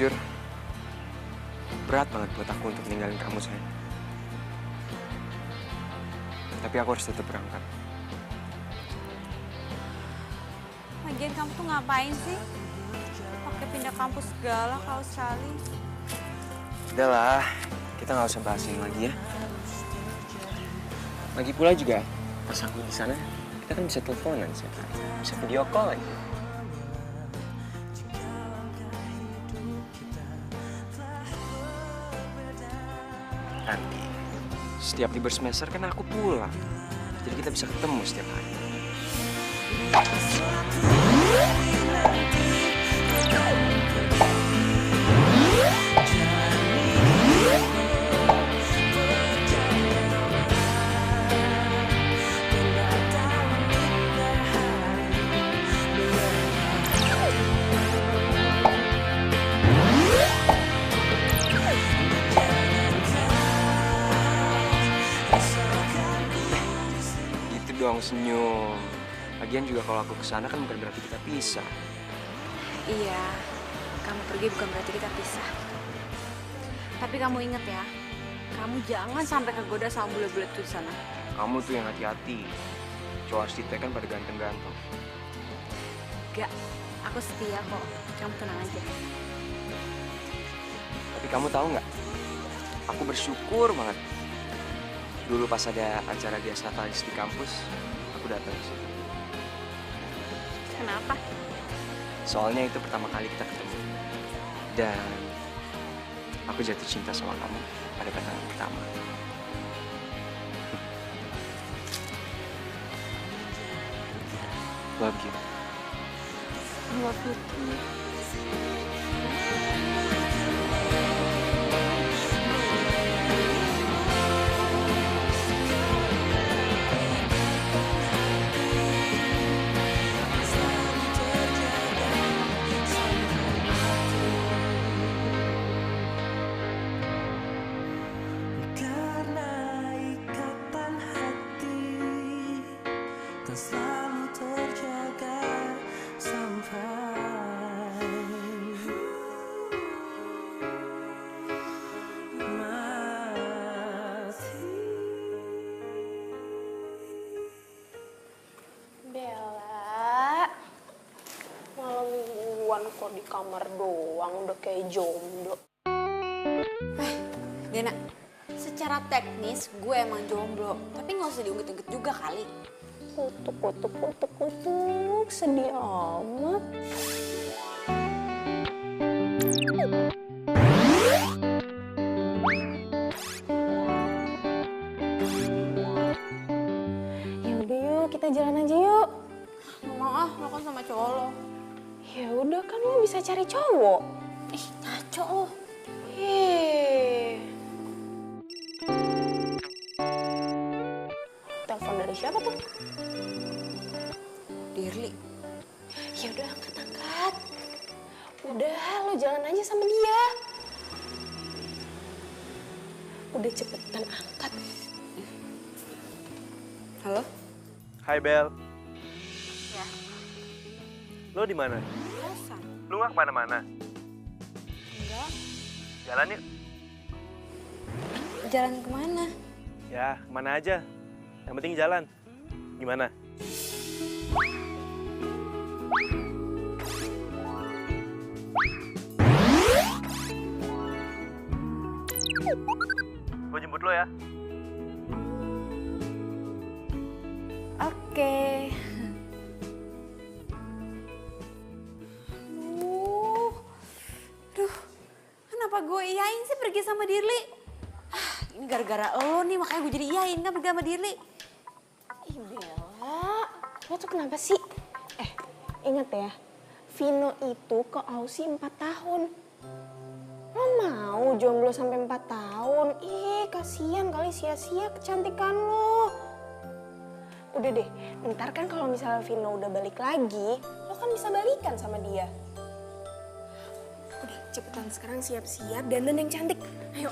Jujur, berat banget buat aku untuk ninggalin kamu, sayang. Tapi aku harus tetap berangkat. Lagian kamu tuh ngapain sih? Pakai pindah kampus segala ke Australia. Udahlah, kita nggak usah bahas ini lagi ya. Lagi pula juga, pas aku di sana, kita kan bisa teleponan sih, bisa video call lagi. Nanti, setiap libur semester kan aku pulang, jadi kita bisa ketemu setiap hari. Gitu dong, senyum. Lagian juga kalau aku kesana kan bukan berarti kita pisah. Iya, kamu pergi bukan berarti kita pisah. Tapi kamu inget ya, kamu jangan sampai kegoda sama bule-bule tuh di sana. Kamu tuh yang hati-hati. Cowok Astita kan pada ganteng-ganteng. Gak, aku setia kok. Kamu tenang aja. Tapi kamu tahu nggak? Aku bersyukur banget. Dulu pas ada acara dia Satalis di kampus, aku datang ke situ. Kenapa? Soalnya itu pertama kali kita ketemu. Dan aku jatuh cinta sama kamu pada pandangan pertama. Love you. I love you too. Karena ikatan hati kan selalu terjaga sampai mati. Bella, malam mingguan kok di kamar doang udah kayak jomblo. Dena, secara teknis gue emang jomblo. Tapi gak usah diungkit-ungkit juga kali. Kutuk, sedih amat. Ya udah yuk, kita jalan aja yuk. Gak mau ah, lo kan sama cowok lo. Ya udah kan lo bisa cari cowok. Ih, ngaco lo. Telepon dari siapa tuh? Dirli. Ya udah angkat. Udah, lo jalan aja sama dia. Udah cepetan angkat. Halo? Hai Bel, Ya, lo di mana? biasa. Lo nggak kemana-mana? Enggak. Jalan yuk. Jalan kemana? Ya, kemana aja. Yang penting jalan. Gimana? Gue jemput lo ya. Oke. Duh, kenapa gue iyain sih pergi sama Dirli? Ini gara-gara lo nih, makanya gue jadi iyain kan pergi sama Dirli. Ih Bella, lo tuh kenapa sih? Ingat ya, Vino itu ke Aussie 4 tahun. Lo mau jomblo sampai 4 tahun? Ih, kasihan kali sia-sia kecantikan lo. Udah deh, ntar kan kalau misalnya Vino udah balik lagi, lo kan bisa balikan sama dia. Udah, cepetan sekarang siap-siap dandan yang cantik. Ayo.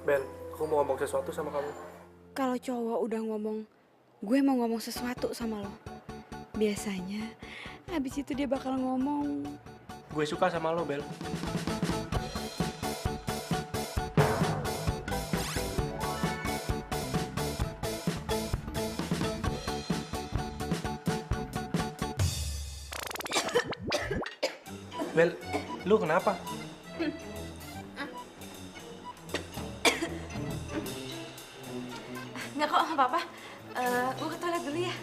Bel, aku mau ngomong sesuatu sama kamu. kalau cowok udah ngomong, gue mau ngomong sesuatu sama lo, biasanya habis itu dia bakal ngomong, Gue suka sama lo, Bel. Bel, lu kenapa? nggak kok, nggak apa-apa. Gue ke toilet dulu ya.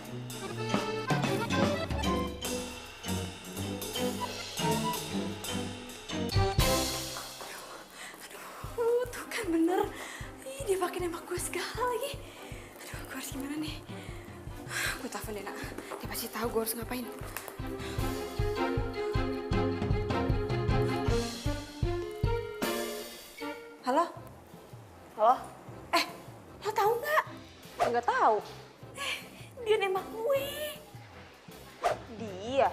Aduh, tuh kan bener. Ih, dia pakai nembak gue segala lagi. Aduh, gue harus gimana nih? Gue telepon Dena. Dia pasti tahu gue harus ngapain. Halo? Halo? Lo tahu nggak? Nggak tahu. Dia nembak gue. Dia?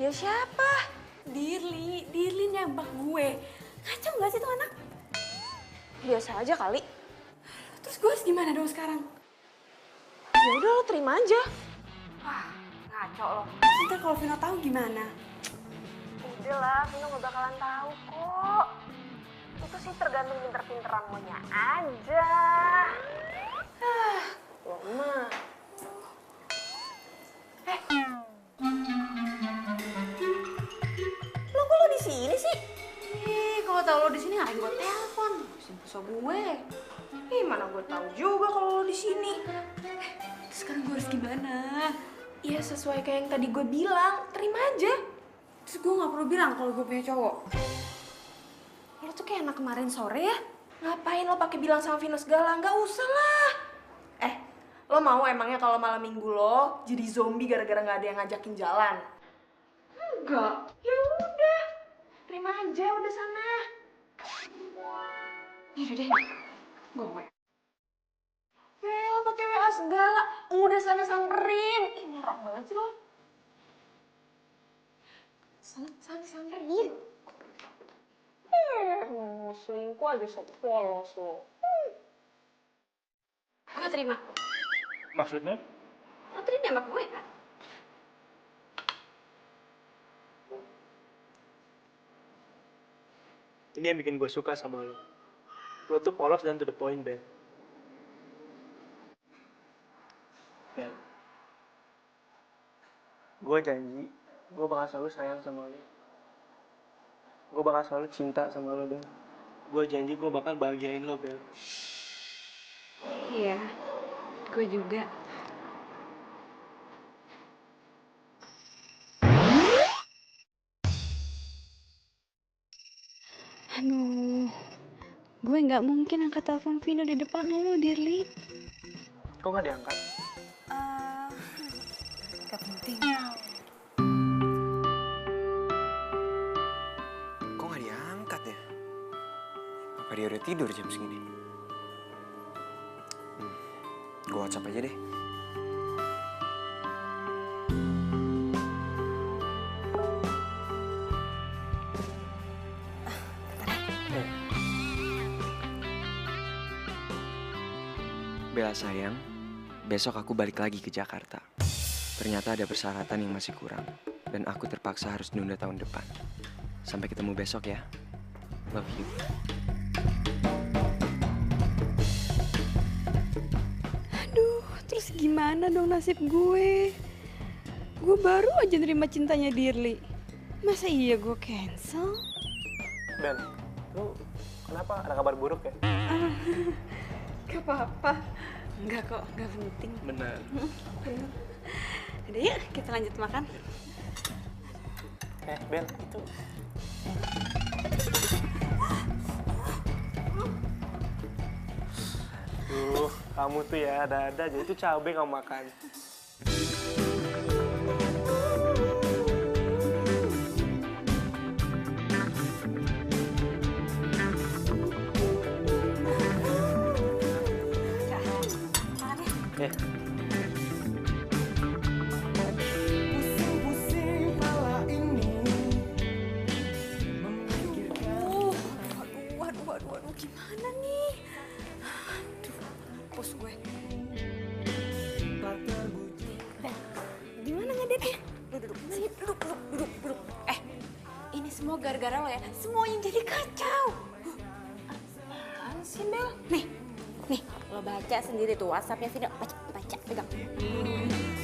Dia siapa? Dirli nembak gue. Kacau nggak sih tuh anak? Biasa aja kali. Terus gue harus gimana dong sekarang? Ya udah lo terima aja. Wah, ngaco lo. Ntar kalau Vino tahu gimana? Udah lah, Vino gak bakalan tahu kok. Itu sih tergantung pinter-pinteran lo nya aja. Lo mah. Lo kok lo di sini sih? Kalau tahu lo di sini ngapain gue telepon? Simpul gue. Mana gue tahu juga kalau lo di sini. Sekarang gue harus gimana? Ya sesuai kayak yang tadi gue bilang, terima aja. Terus gue nggak perlu bilang kalau gue punya cowok. Lo tuh kayak anak kemarin sore ya. Ngapain lo pakai bilang sama Vino segala? Nggak usah lah. Lo mau emangnya kalau malam minggu lo jadi zombie gara-gara nggak ada yang ngajakin jalan? Enggak. Ya udah, terima aja udah sana. Yaudah deh, gue WA. Lo pakai WA segala, udah sana samperin. Ih, norak banget sih lo. Sana samperin. Selingkuh aja sok polos lo. Gue terima. Maksudnya? Lo tadi nembak gue kan? Ini yang bikin gue suka sama lo. Lo tuh polos dan to the point, Ben. Ben. Gue janji, gue bakal selalu sayang sama lo. Gue bakal selalu cinta sama lo, Ben. Gue janji gue bakal bahagiain lo, Ben. Iya, gue juga. Aduh, gue nggak mungkin angkat telepon Vino di depan lo, Dirli. Kok gak diangkat? Gak penting. Kok nggak diangkat ya? Apa dia udah tidur jam segini? Gue WhatsApp aja deh. Bella sayang, besok aku balik lagi ke Jakarta. Ternyata ada persyaratan yang masih kurang, dan aku terpaksa harus nunda tahun depan. Sampai ketemu besok ya. Love you. Aduh, terus gimana dong nasib gue? Gue baru aja nerima cintanya Dirli. Masa iya gue cancel? Ben, lu kenapa? Ada kabar buruk ya? Gak apa-apa. Enggak kok, gak penting. Benar. Udah yuk, kita lanjut makan. Ben, itu... Duh, kamu tuh ya ada-ada aja. Itu cabai kamu makan. Eh, Pusing-pusing pala ini. Waduh, gimana nih? Aduh, pos gue. Sini. Lu duduk. Sini, duduk. Ini semua gara-gara lo ya. Semuanya jadi kacau. Apaan sih, Bel? Nih, lo baca sendiri tuh WhatsApp-nya Vino. Baca, pegang.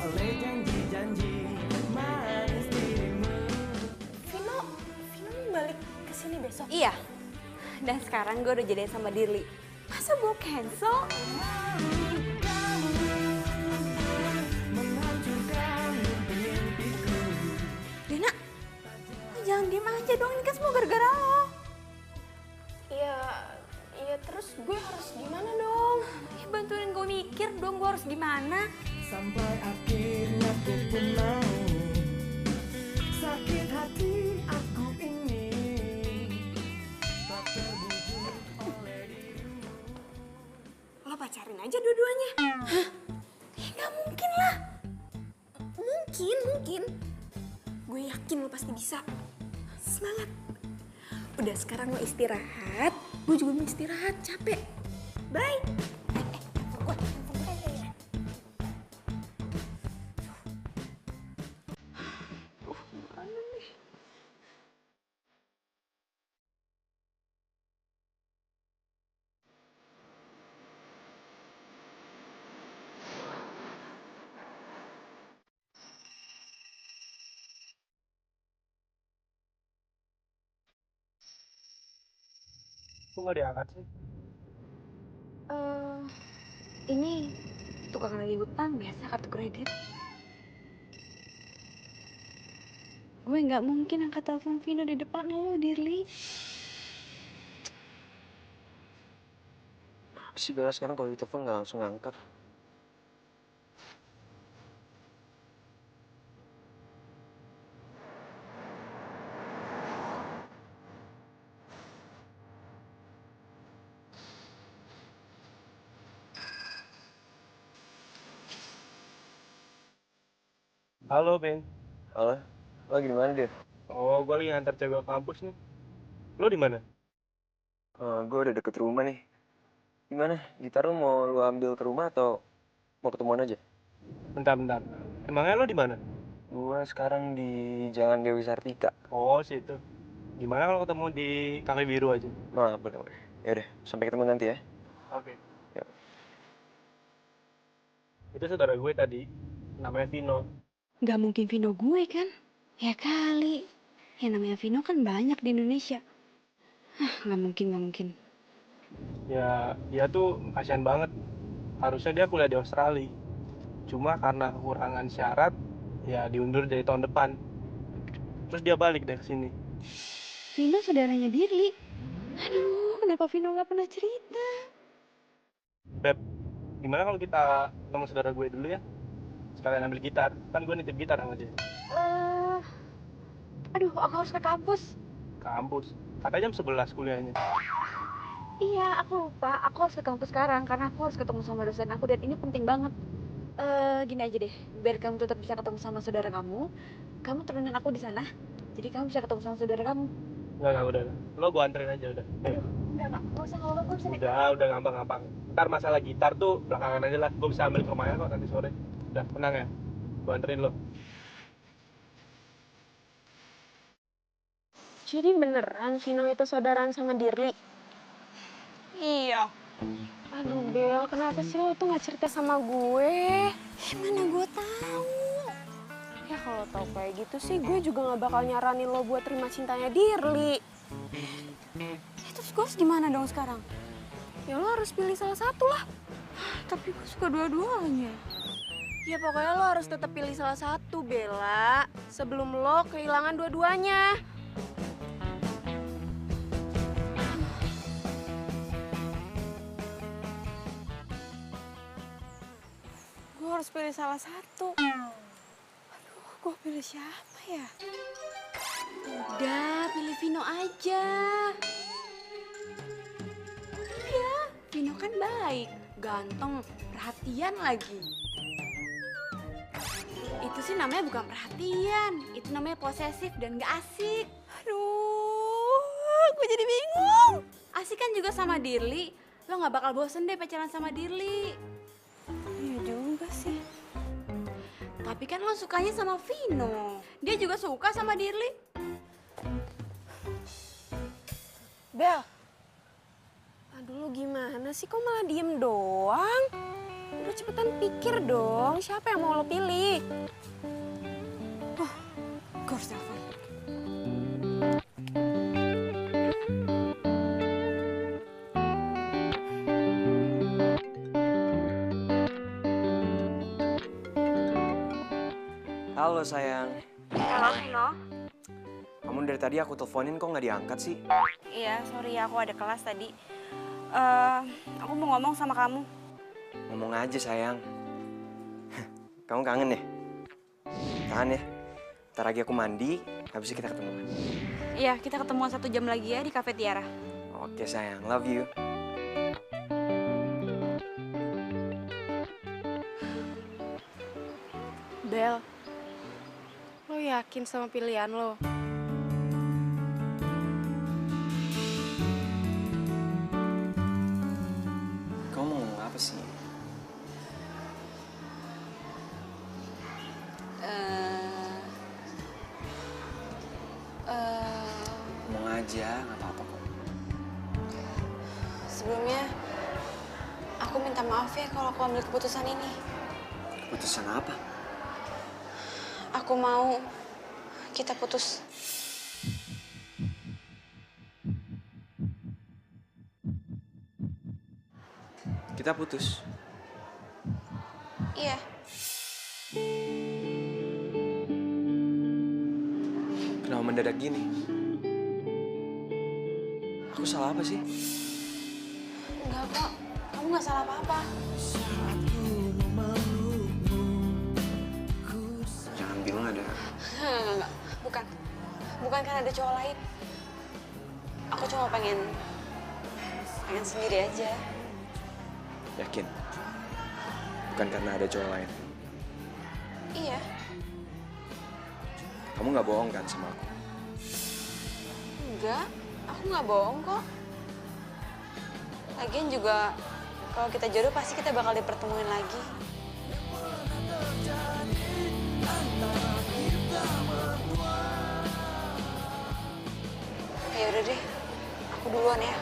Oleh janji-janji manis dirimu. Vino mau balik ke sini besok? Iya. Dan sekarang gue udah jadian sama Dirli. Masa gue cancel? Dina, lo jangan diem aja dong. Ini kan semua gara-gara lo. Iya, terus gue harus gimana dong? Ya bantuin gue mikir dong, gue harus gimana. Sampai akhirnya ku pun mau. Sakit hati aku ini tak terbujuk oleh dirimu. Lo pacarin aja dua-duanya. Hah? Ya gak mungkin lah. Mungkin. Gue yakin lo pasti bisa. Semangat. Udah sekarang lo istirahat. Gue juga mau istirahat, capek. Bye. Kok nggak diangkat sih? Ini tukang lagi hutang biasa kartu kredit. Gue nggak mungkin angkat telepon Vino di depan lo, Dirli. Apa sih Bella sekarang kalau ditelepon nggak langsung ngangkat? Halo, Ben. Halo, lo lagi di mana Dir? Oh, gue lagi ngantar cewek ke kampus nih. Lo di mana? Gue udah deket rumah nih. Gimana? Gitar lo mau lo ambil ke rumah atau mau ketemuan aja? Bentar. Emangnya lo di mana? Gue sekarang di Jalan Dewi Sartika. Oh, situ. Gimana kalau ketemu di Kafe Biru aja? Nah, boleh. Yaudah, sampai ketemu nanti ya. Oke. Ya. Itu saudara gue tadi, namanya Vino. Gak mungkin Vino gue kan? Ya kali. Yang namanya Vino kan banyak di Indonesia. Gak mungkin. Ya, dia tuh kasihan banget. Harusnya dia kuliah di Australia. Cuma karena kekurangan syarat, ya diundur dari tahun depan. Terus dia balik deh ke sini. Vino saudaranya Dirli. Aduh, kenapa Vino gak pernah cerita? Beb, gimana kalau kita ketemu saudara gue dulu ya? Sekalian ambil gitar. Kan gue nitip gitar sama dia. Aduh, aku harus ke kampus. Kampus. Katanya jam 11 kuliahnya. Iya, aku lupa. Aku harus ke kampus sekarang karena aku harus ketemu sama dosen aku dan ini penting banget. Gini aja deh, biar kamu tetap bisa ketemu sama saudara kamu turunin aku di sana. Jadi kamu bisa ketemu sama saudara kamu. Enggak, udah. Lo gue anterin aja udah. Aduh, nggak usah kalau gue bisa naik. Udah gampang. Ntar masalah gitar tuh belakangan aja lah. Gue bisa ambil ke rumahnya kok nanti sore. Udah, tenang ya. Gue anterin lo. Jadi beneran Vino itu saudaraan sama Dirli? Iya. Aduh Bel, kenapa sih lo tuh gak cerita sama gue? Mana gue tahu. Ya kalau tau kayak gitu sih gue juga gak bakal nyaranin lo buat terima cintanya Dirli. Terus gue harus gimana dong sekarang? Ya lo harus pilih salah satu lah. Tapi gue suka dua-duanya. Ya pokoknya lo harus tetap pilih salah satu, Bella. Sebelum lo kehilangan dua-duanya. Gue harus pilih salah satu. Aduh, gue pilih siapa ya? Udah, pilih Vino aja. Iya, Vino kan baik, ganteng, perhatian lagi. Itu sih namanya bukan perhatian, itu namanya posesif dan gak asik. Aduh, gue jadi bingung. Asik kan juga sama Dirli, lo gak bakal bosen deh pacaran sama Dirli. Iya juga sih. Tapi Tapi kan lo sukanya sama Vino. Dia juga suka sama Dirli. Bel, aduh lu gimana sih, kok malah diem doang? Udah cepetan pikir dong, siapa yang mau lo pilih? Gue harus telepon. Halo sayang. Halo Vino. Kamu dari tadi aku teleponin kok nggak diangkat sih? Iya, sorry ya, aku ada kelas tadi. Aku mau ngomong sama kamu. Ngomong aja sayang. Kamu kangen ya? Tahan ya. Ntar lagi aku mandi, habis itu kita ketemuan. Iya, kita ketemuan 1 jam lagi ya di Cafe Tiara. Oke sayang, love you. Bel, lo yakin sama pilihan lo? Kamu mau ngomong apa sih? Ngomong aja, nggak apa-apa kok. Sebelumnya, aku minta maaf ya kalau aku ambil keputusan ini. Keputusan apa? Aku mau kita putus. Kita putus. Iya. Kenapa mendadak gini? Aku salah apa sih? Enggak kok, kamu nggak salah apa-apa. Jangan bilang ada. Enggak. Bukan karena ada cowok lain. Aku cuma pengen sendiri aja. Yakin? Bukan karena ada cowok lain. Iya. Kamu nggak bohong kan sama aku? Enggak, aku nggak bohong kok. Lagian juga kalau kita jodoh pasti kita bakal dipertemuin lagi. Ya udah deh, aku duluan ya.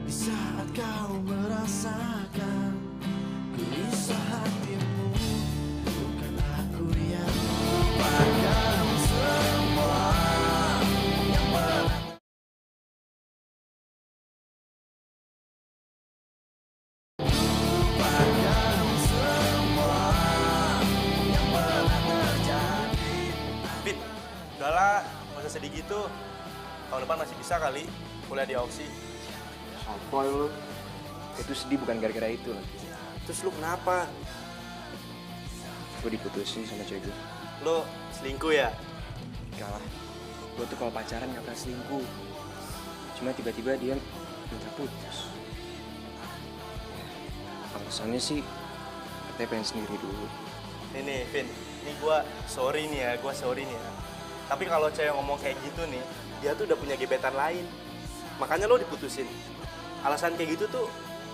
Di saat kau merasakan gelisah hatimu, bukan aku yang lupakan semua yang pernah. Vin, udahlah, nggak usah sedih gitu. Tahun depan masih bisa kali kuliah di Auxi. Sopoy lu. Itu sedih bukan gara-gara itu lagi. Terus lu kenapa? Gue diputusin sama cewek gue. Lo selingkuh ya? Enggak lah. Gue tuh kalau pacaran gak pernah selingkuh. Cuma tiba-tiba dia minta putus. Alasannya sih katanya pengen sendiri dulu. Nih, Vin. Ini gua sorry nih ya. Tapi kalau cewek ngomong kayak gitu nih, dia tuh udah punya gebetan lain. Makanya lo diputusin. Alasan kayak gitu tuh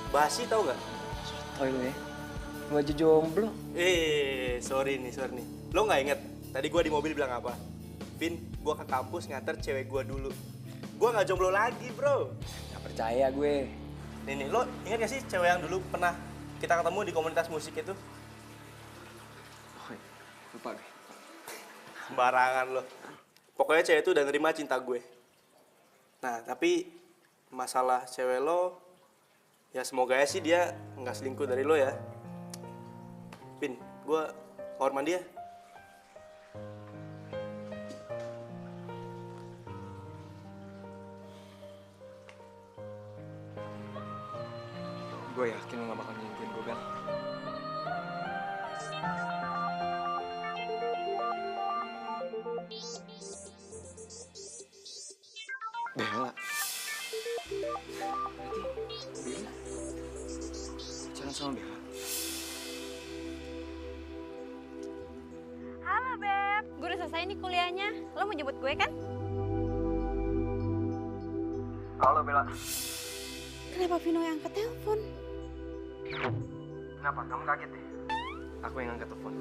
basi tau nggak? Sotoy lu ya. Lu aja jomblo. Sorry nih. Lo nggak inget tadi gua di mobil bilang apa? Vin, gua ke kampus nganter cewek gua dulu. Gua nggak jomblo lagi, bro. Gak percaya gue. Nih, lo inget gak sih cewek yang dulu pernah kita ketemu di komunitas musik itu? Oh, lupa gue. Sembarangan lo. Pokoknya cewek itu udah nerima cinta gue. Nah, tapi masalah cewek lo, ya semoga ya sih dia nggak selingkuh dari lo ya. Vin, gue kamar mandi ya. Gue yakin lu gak bakal nyingkuin gue, Bel. Bella. Berarti Bella pacaran sama Bella. Halo Beb, gue udah selesai nih kuliahnya. Lo mau jemput gue kan? Halo Bella. Kenapa Vino yang angkat telepon? Kenapa? Kamu kaget deh? Aku yang angkat telepon.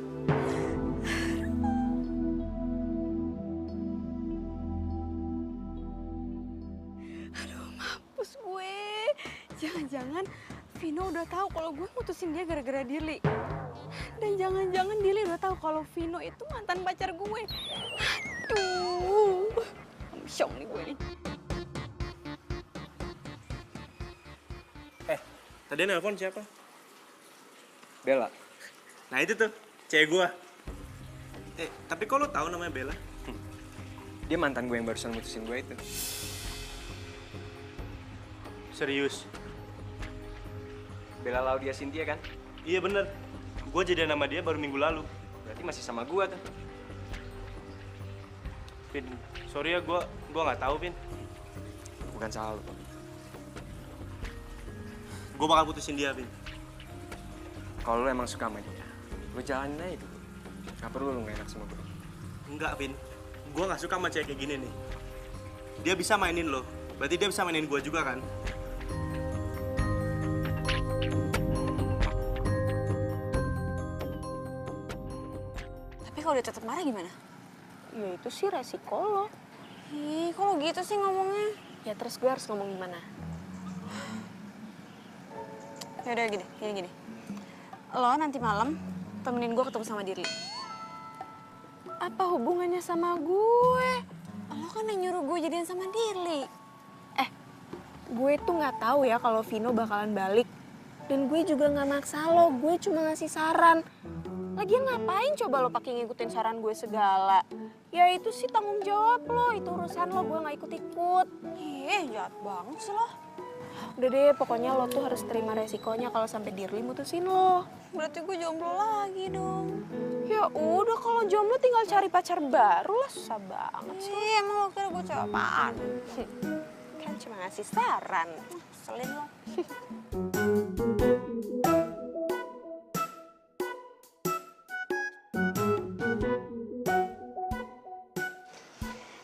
Mampus gue. Jangan-jangan Vino udah tahu kalau gue mutusin dia gara-gara Dirli. Dan jangan-jangan Dirli udah tahu kalau Vino itu mantan pacar gue. Aduh. Syong nih gue nih. Tadi nelpon siapa? Bella. Nah itu tuh, cewek gua. Tapi kok lo tahu namanya Bella? Dia mantan gue yang barusan mutusin gue itu. Serius? Bella Laudia Cynthia kan? Iya bener. Gue jadian sama dia baru minggu lalu. Berarti masih sama gue tuh. Vin, sorry ya gua nggak tahu Vin. Bukan salah lo. Gue bakal putusin dia Vin. Kalau lo emang suka sama dia, lo jalanin aja dulu. Gak perlu lo gak enak sama gue. Enggak Vin, gue nggak suka sama cewek kayak gini nih. Dia bisa mainin lo, berarti dia bisa mainin gue juga kan? Tapi kalau dia tetap marah gimana? Ya itu sih resiko lo. Ih, kok lo gitu sih ngomongnya? Ya terus gue harus ngomong gimana? Yaudah gini. Lo nanti malam temenin gue ketemu sama Dirli. Apa hubungannya sama gue? Lo kan yang nyuruh gue jadian sama Dirli. Gue tuh nggak tahu ya kalau Vino bakalan balik. Dan gue juga nggak maksa lo, gue cuma ngasih saran. Lagian ngapain coba lo pakai ngikutin saran gue segala? Ya itu sih tanggung jawab lo, itu urusan lo, gue nggak ikut-ikut. Jahat banget sih lo. Udah deh, pokoknya lo tuh harus terima resikonya kalau sampai Dirli mutusin lo. Berarti gue jomblo lagi dong. Ya udah, kalau jomblo tinggal cari pacar baru lah, susah banget sih. Emang lo kira gue cewek apaan? Kan cuma ngasih saran. Selin lo.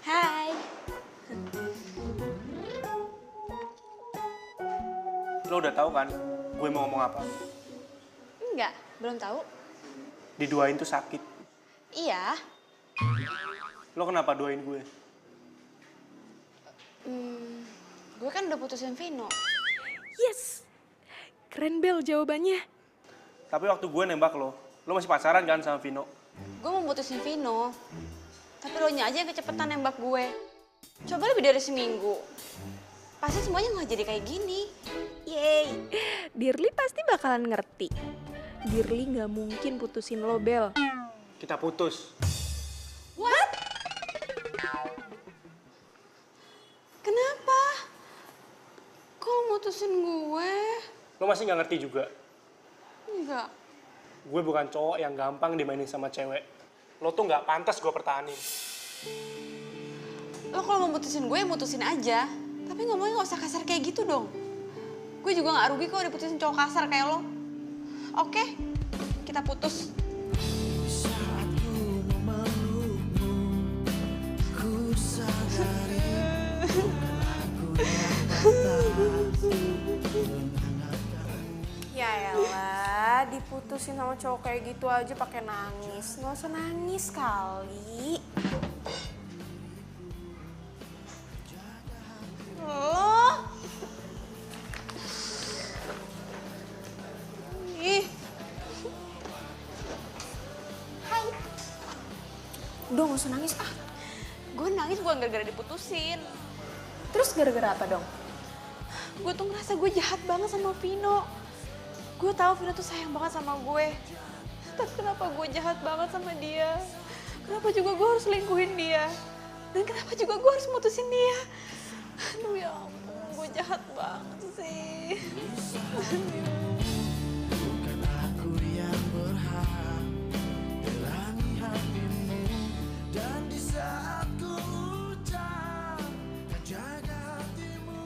Hai. Lo udah tahu kan gue mau ngomong apa? Enggak, belum tahu. Diduain tuh sakit. Iya. Lo kenapa duain gue? Gue kan udah putusin Vino. Yes! Keren Bel jawabannya. Tapi waktu gue nembak lo masih pacaran kan sama Vino? Gue mau putusin Vino. Tapi lo nya aja yang kecepetan nembak gue. Coba lebih dari seminggu. Pasti semuanya nggak jadi kayak gini. Yeay! Dirli pasti bakalan ngerti. Dirli nggak mungkin putusin lo, Bel. Kita putus. What? Kenapa? Kok lo mutusin gue? Lo masih nggak ngerti juga? Enggak. Gue bukan cowok yang gampang dimainin sama cewek. Lo tuh nggak pantas gue pertahanin. Lo kalau mau mutusin gue, ya mutusin aja. Tapi ngomongnya nggak usah kasar kayak gitu dong. Gue juga nggak rugi kok diputusin cowok kasar kayak lo. Oke, kita putus. Di saat ku memelukmu, ku sadari bukan aku yang Ya elah, diputusin sama cowok kayak gitu aja pakai nangis. Nggak usah nangis kali. Lo? Ih. Hai. Udah nggak usah nangis ah. Gue nangis bukan gara-gara diputusin. Terus gara-gara apa dong? Gue tuh ngerasa gue jahat banget sama Vino. Gue tahu Vino tuh sayang banget sama gue. Tapi kenapa gue jahat banget sama dia? Kenapa juga gue harus selingkuhin dia? Dan kenapa juga gue harus mutusin dia? Aduh ya ampun, gue jahat banget sih. bukan aku yang berhak terangi hatimu, dan di saat ku ucap dan jaga hatimu,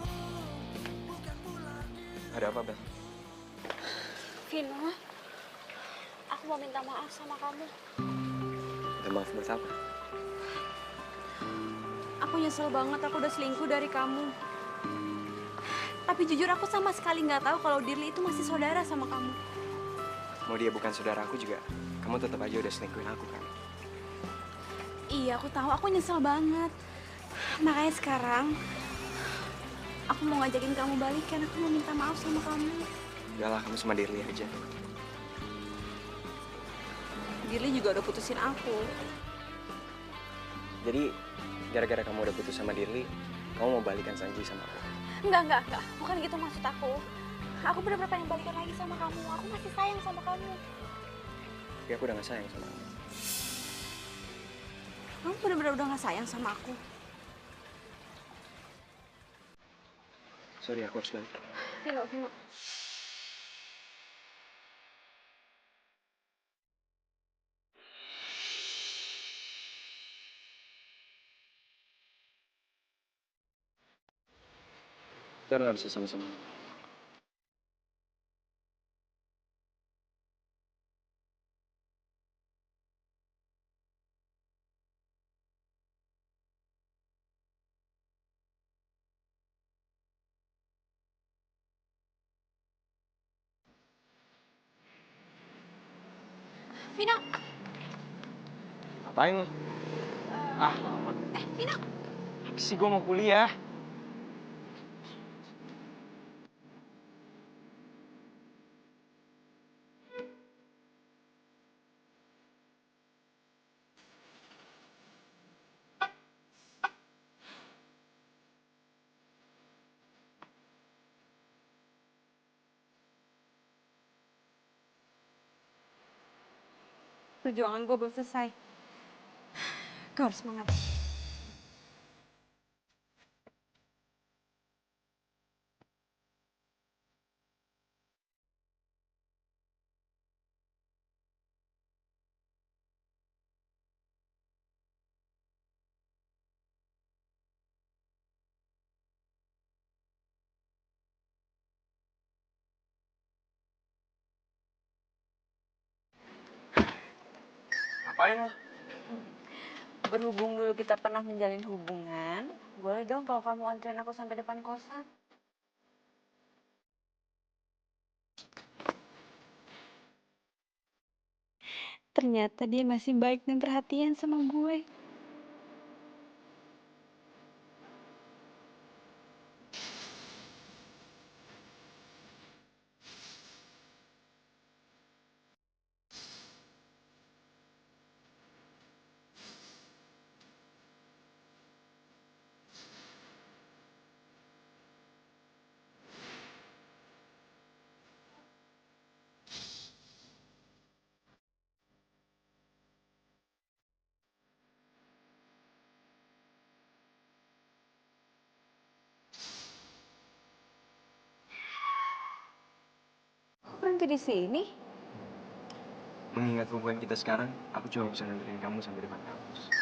bukan pula diri. Ada apa, Bel? Vino, aku mau minta maaf sama kamu. Minta maaf buat apa? Aku nyesel banget aku udah selingkuh dari kamu. Tapi jujur aku sama sekali nggak tahu kalau Dirli itu masih saudara sama kamu. Mau dia bukan saudara aku juga, kamu tetap aja udah selingkuhin aku kan? Iya, aku tahu. Aku nyesel banget. Makanya sekarang aku mau ngajakin kamu balikan. Aku mau minta maaf sama kamu. Udah lah, kamu sama Dirli aja. Dirli juga udah putusin aku. Jadi, gara-gara kamu udah putus sama Dirli, kamu mau balikan Sanji sama aku? Enggak. Bukan gitu maksud aku. Aku bener-bener pengen balikan lagi sama kamu. Aku masih sayang sama kamu. Tapi aku udah gak sayang sama kamu. Kamu bener-bener udah gak sayang sama aku. Sorry, aku harus balik. Vino. Kita nggak bisa sama-sama. Vino. Ngapain lo? Vino. Apa sih, gue mau kuliah. Perjuangan gue belum selesai. Kau harus semangat. Ngapain lo? Berhubung dulu kita pernah menjalin hubungan, boleh dong kalau kamu anterin aku sampai depan kosan. Ternyata dia masih baik dan perhatian sama gue. Kok berhenti di sini? Mengingat hubungan kita sekarang, aku cuma bisa nganterin kamu sampai depan kampus.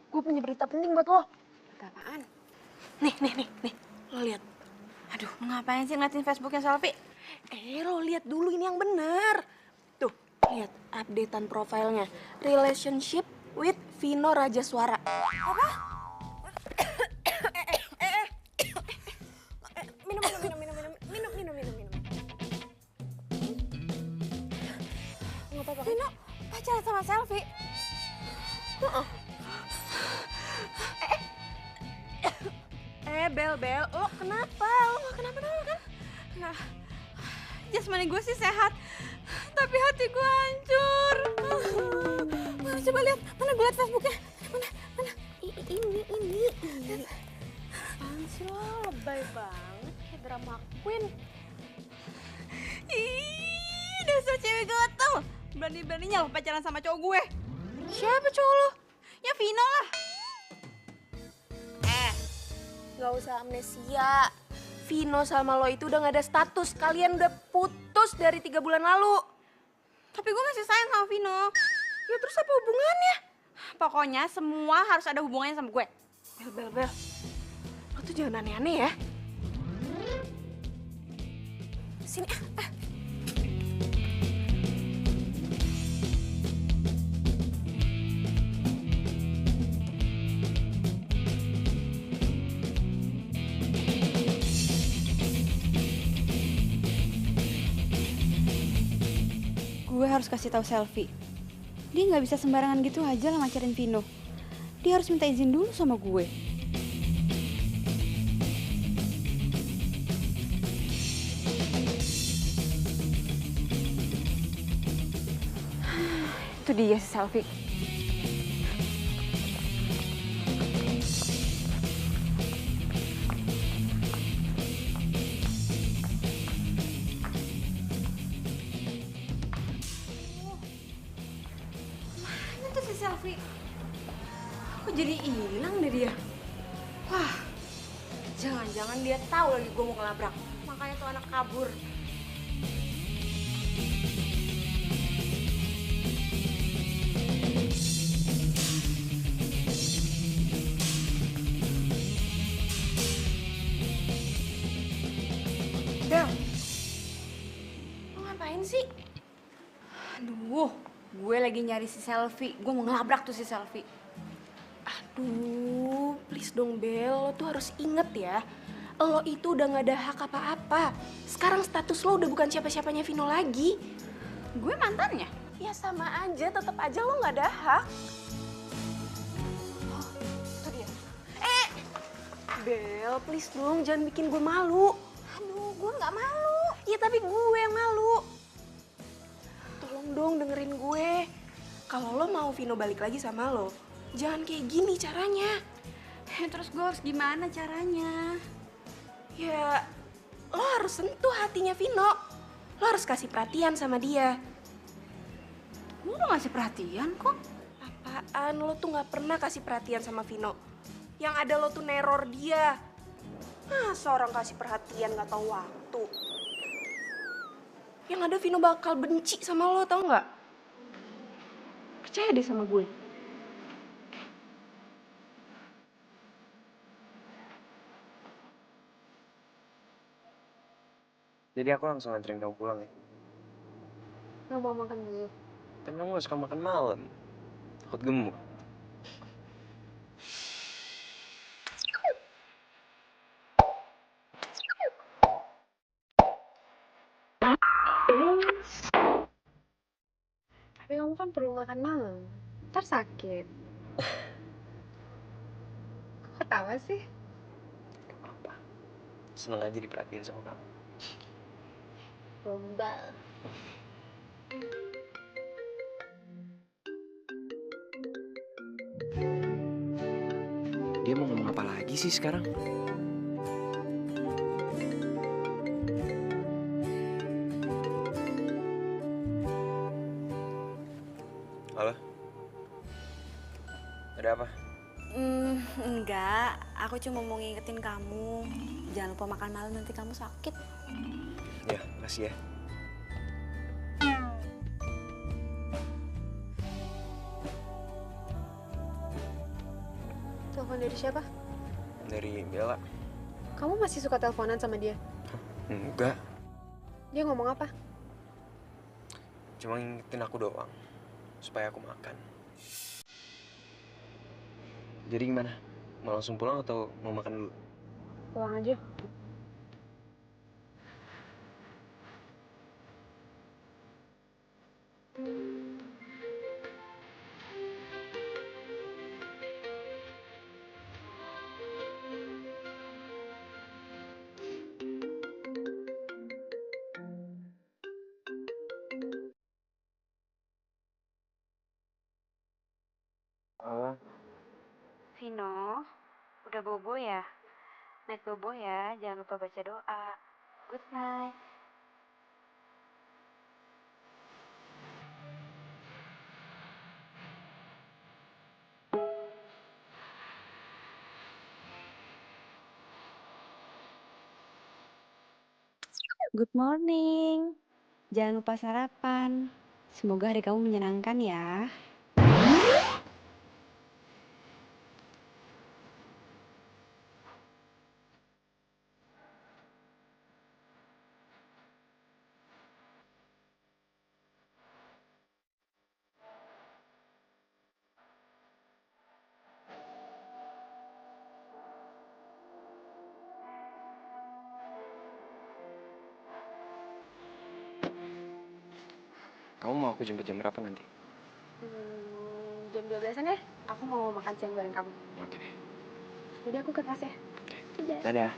Gue punya berita penting buat lo. Berita apaan? Nih. Lo lihat. Aduh, ngapain sih ngeliatin Facebooknya Selfie? Lo lihat dulu ini yang benar. Tuh, lihat updatean profilnya. Relationship with Vino Rajaswara. Apa? Minum. Nggak apa-apa. Vino pacaran sama Selfie. Bel, lo kenapa? Lo gak kenapa-napa kan? Nggak. Jasmani gue sih sehat, tapi hati gue hancur. coba lihat. Mana gue liat Facebooknya. Mana? Ini. Apaan sih lo? Lebay banget kayak drama queen. Ih, dasar cewek gatel. Berani-beraninya lo pacaran sama cowok gue. Siapa cowok lo? Ya Vino lah. Gak usah amnesia. Vino sama lo itu udah gak ada status. Kalian udah putus dari 3 bulan lalu. Tapi gue masih sayang sama Vino. Ya terus apa hubungannya? Pokoknya semua harus ada hubungannya sama gue. Bel. Lo tuh jangan aneh-aneh ya. Sini Gue harus kasih tahu Selfie. Dia nggak bisa sembarangan gitu aja lah macarin Vino. Dia harus minta izin dulu sama gue. Itu dia si Selfie. Mana tuh si Selfie? Kok jadi hilang deh dia? Wah, jangan-jangan dia tahu lagi gue mau ngelabrak. Makanya tuh anak kabur. Bel, lo ngapain sih? Aduh, gue lagi nyari si Selfie. Gue mau ngelabrak tuh si Selfie. Aduh, please dong Bel, lo tuh harus inget ya. Lo itu udah gak ada hak apa-apa. Sekarang status lo udah bukan siapa-siapanya Vino lagi. Gue mantannya. Ya sama aja, tetap aja lo gak ada hak. Oh, itu dia. Bel, please dong, jangan bikin gue malu. Aduh, gue nggak malu. Ya tapi gue yang malu. Tolong dong dengerin gue. Kalau lo mau Vino balik lagi sama lo, jangan kayak gini caranya. Terus gue harus gimana caranya? Ya, lo harus sentuh hatinya Vino. Lo harus kasih perhatian sama dia. Gue udah ngasih perhatian kok. Apaan? Lo tuh gak pernah kasih perhatian sama Vino. Yang ada lo tuh neror dia. Masa orang kasih perhatian gak tahu waktu? Yang ada Vino bakal benci sama lo, tau gak? Percaya deh sama gue. Jadi aku langsung anterin kamu pulang ya. Gak mau makan dulu. Tapi kamu gak suka makan malam. Takut gemuk. Tapi kamu kan perlu makan malam. Ntar sakit. Kok ketawa sih? Apa? Seneng aja diperhatiin sama kamu. Gombal. Dia mau ngomong apa lagi sih sekarang? Halo? Ada apa? Enggak. Aku cuma mau ngingetin kamu. Jangan lupa makan malam, nanti kamu sakit. Ya, makasih ya. Telepon dari siapa? Dari Bella. Kamu masih suka teleponan sama dia? Enggak. Dia ngomong apa? Cuma ngingetin aku doang. Supaya aku makan. Jadi gimana? Mau langsung pulang atau mau makan dulu? Pulang aja. Vino, udah bobo ya? Night bobo ya, jangan lupa baca doa. Good night. Good morning. Jangan lupa sarapan. Semoga hari kamu menyenangkan ya. Kamu mau aku jemput jam berapa nanti? Jam 12-an ya, aku mau makan siang bareng kamu. Oke. Jadi aku ke kelas ya. Dadah. Dadah.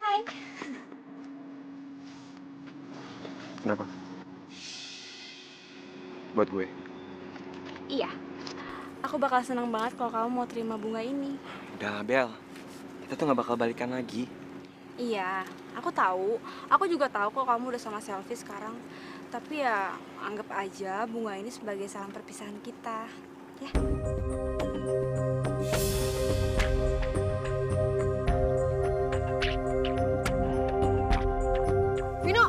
Hai. Kenapa? Buat gue. Iya, aku bakal senang banget kalau kamu mau terima bunga ini. Udah lah, Bel. Kita tuh gak bakal balikan lagi. Iya, aku tahu. Aku juga tahu kok kamu udah sama Selfie sekarang. Tapi ya anggap aja bunga ini sebagai salam perpisahan kita. Ya. Vino,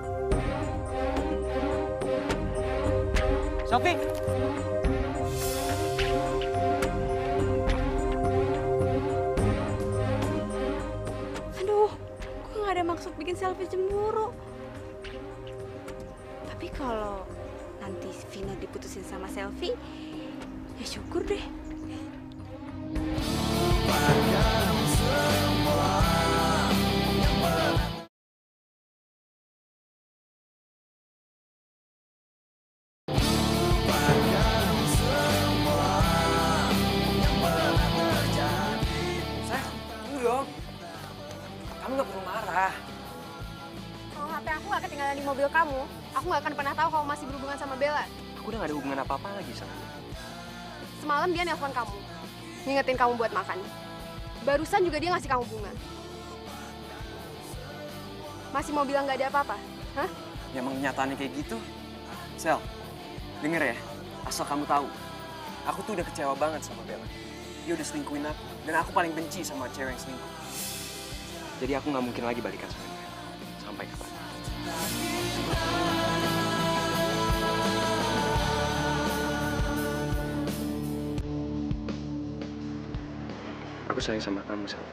Sofi! aduh, gue gak ada maksud bikin Selfie cemburu. Tapi kalau nanti Vino diputusin sama Selfie, ya syukur deh. Sayang, tunggu dong. Kamu gak perlu marah. Kalau HP aku gak ketinggalan di mobil kamu, aku gak akan pernah tahu kamu masih berhubungan sama Bella. Aku udah gak ada hubungan apa-apa lagi sama dia. Semalam dia nelpon kamu, ngingetin kamu buat makan. Barusan juga dia ngasih kamu bunga. Masih mau bilang gak ada apa-apa? Hah? Ya emang kenyataannya kayak gitu. Sel, denger ya, asal kamu tahu. Aku tuh udah kecewa banget sama Bella. Dia udah selingkuhin aku, dan aku paling benci sama cewek yang selingkuh. Jadi aku gak mungkin lagi balikan sama dia. Sampai kapan. Aku sayang sama kamu, Sel.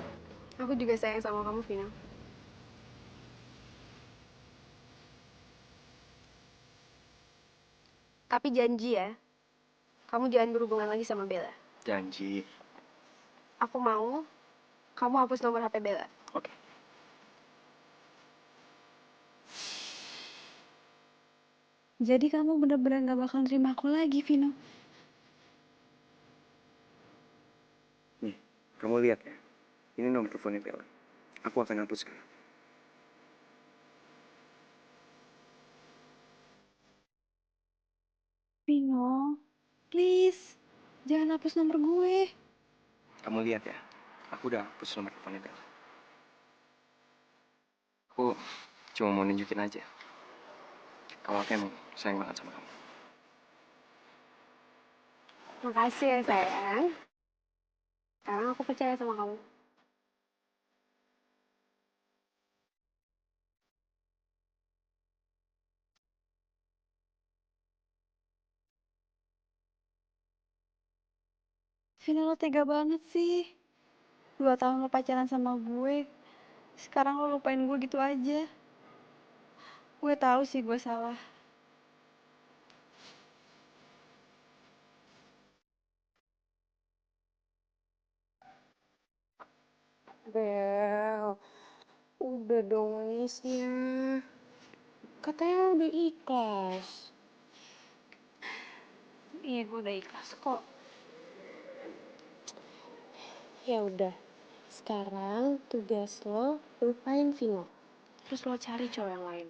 Aku juga sayang sama kamu, Vino. Tapi janji ya, kamu jangan berhubungan lagi sama Bella. Janji. Aku mau kamu hapus nomor HP Bella. Oke. Jadi kamu bener-bener gak bakal terima aku lagi, Vino. Nih, kamu lihat ya. Ini nomor teleponnya Bella. Aku akan hapuskan. Vino, please. Jangan hapus nomor gue. Kamu lihat ya. Aku udah hapus nomor teleponnya Bella. Aku cuma mau nunjukin aja. Kalau aku emang sayang banget sama kamu. Makasih ya, sayang. Sekarang aku percaya sama kamu. Vino, lo tega banget sih. 2 tahun lo pacaran sama gue. Sekarang lo lupain gue gitu aja. Gue tahu sih gue salah. Bel, udah dong nangisnya. Katanya udah ikhlas. Iya, gue udah ikhlas kok. Ya udah, sekarang tugas lo lupain Vino. Terus lo cari cowok yang lain.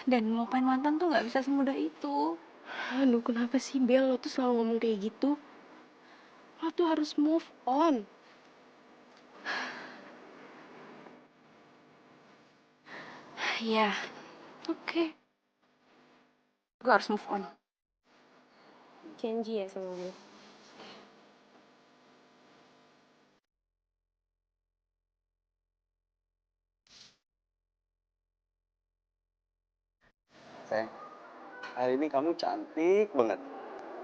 Dan ngelupain mantan tuh nggak bisa semudah itu. Aduh, kenapa sih Bel, lo tuh selalu ngomong kayak gitu? Lo tuh harus move on. Iya, oke. Gue harus move on. Janji ya sama gue. Sayang, hari ini kamu cantik banget.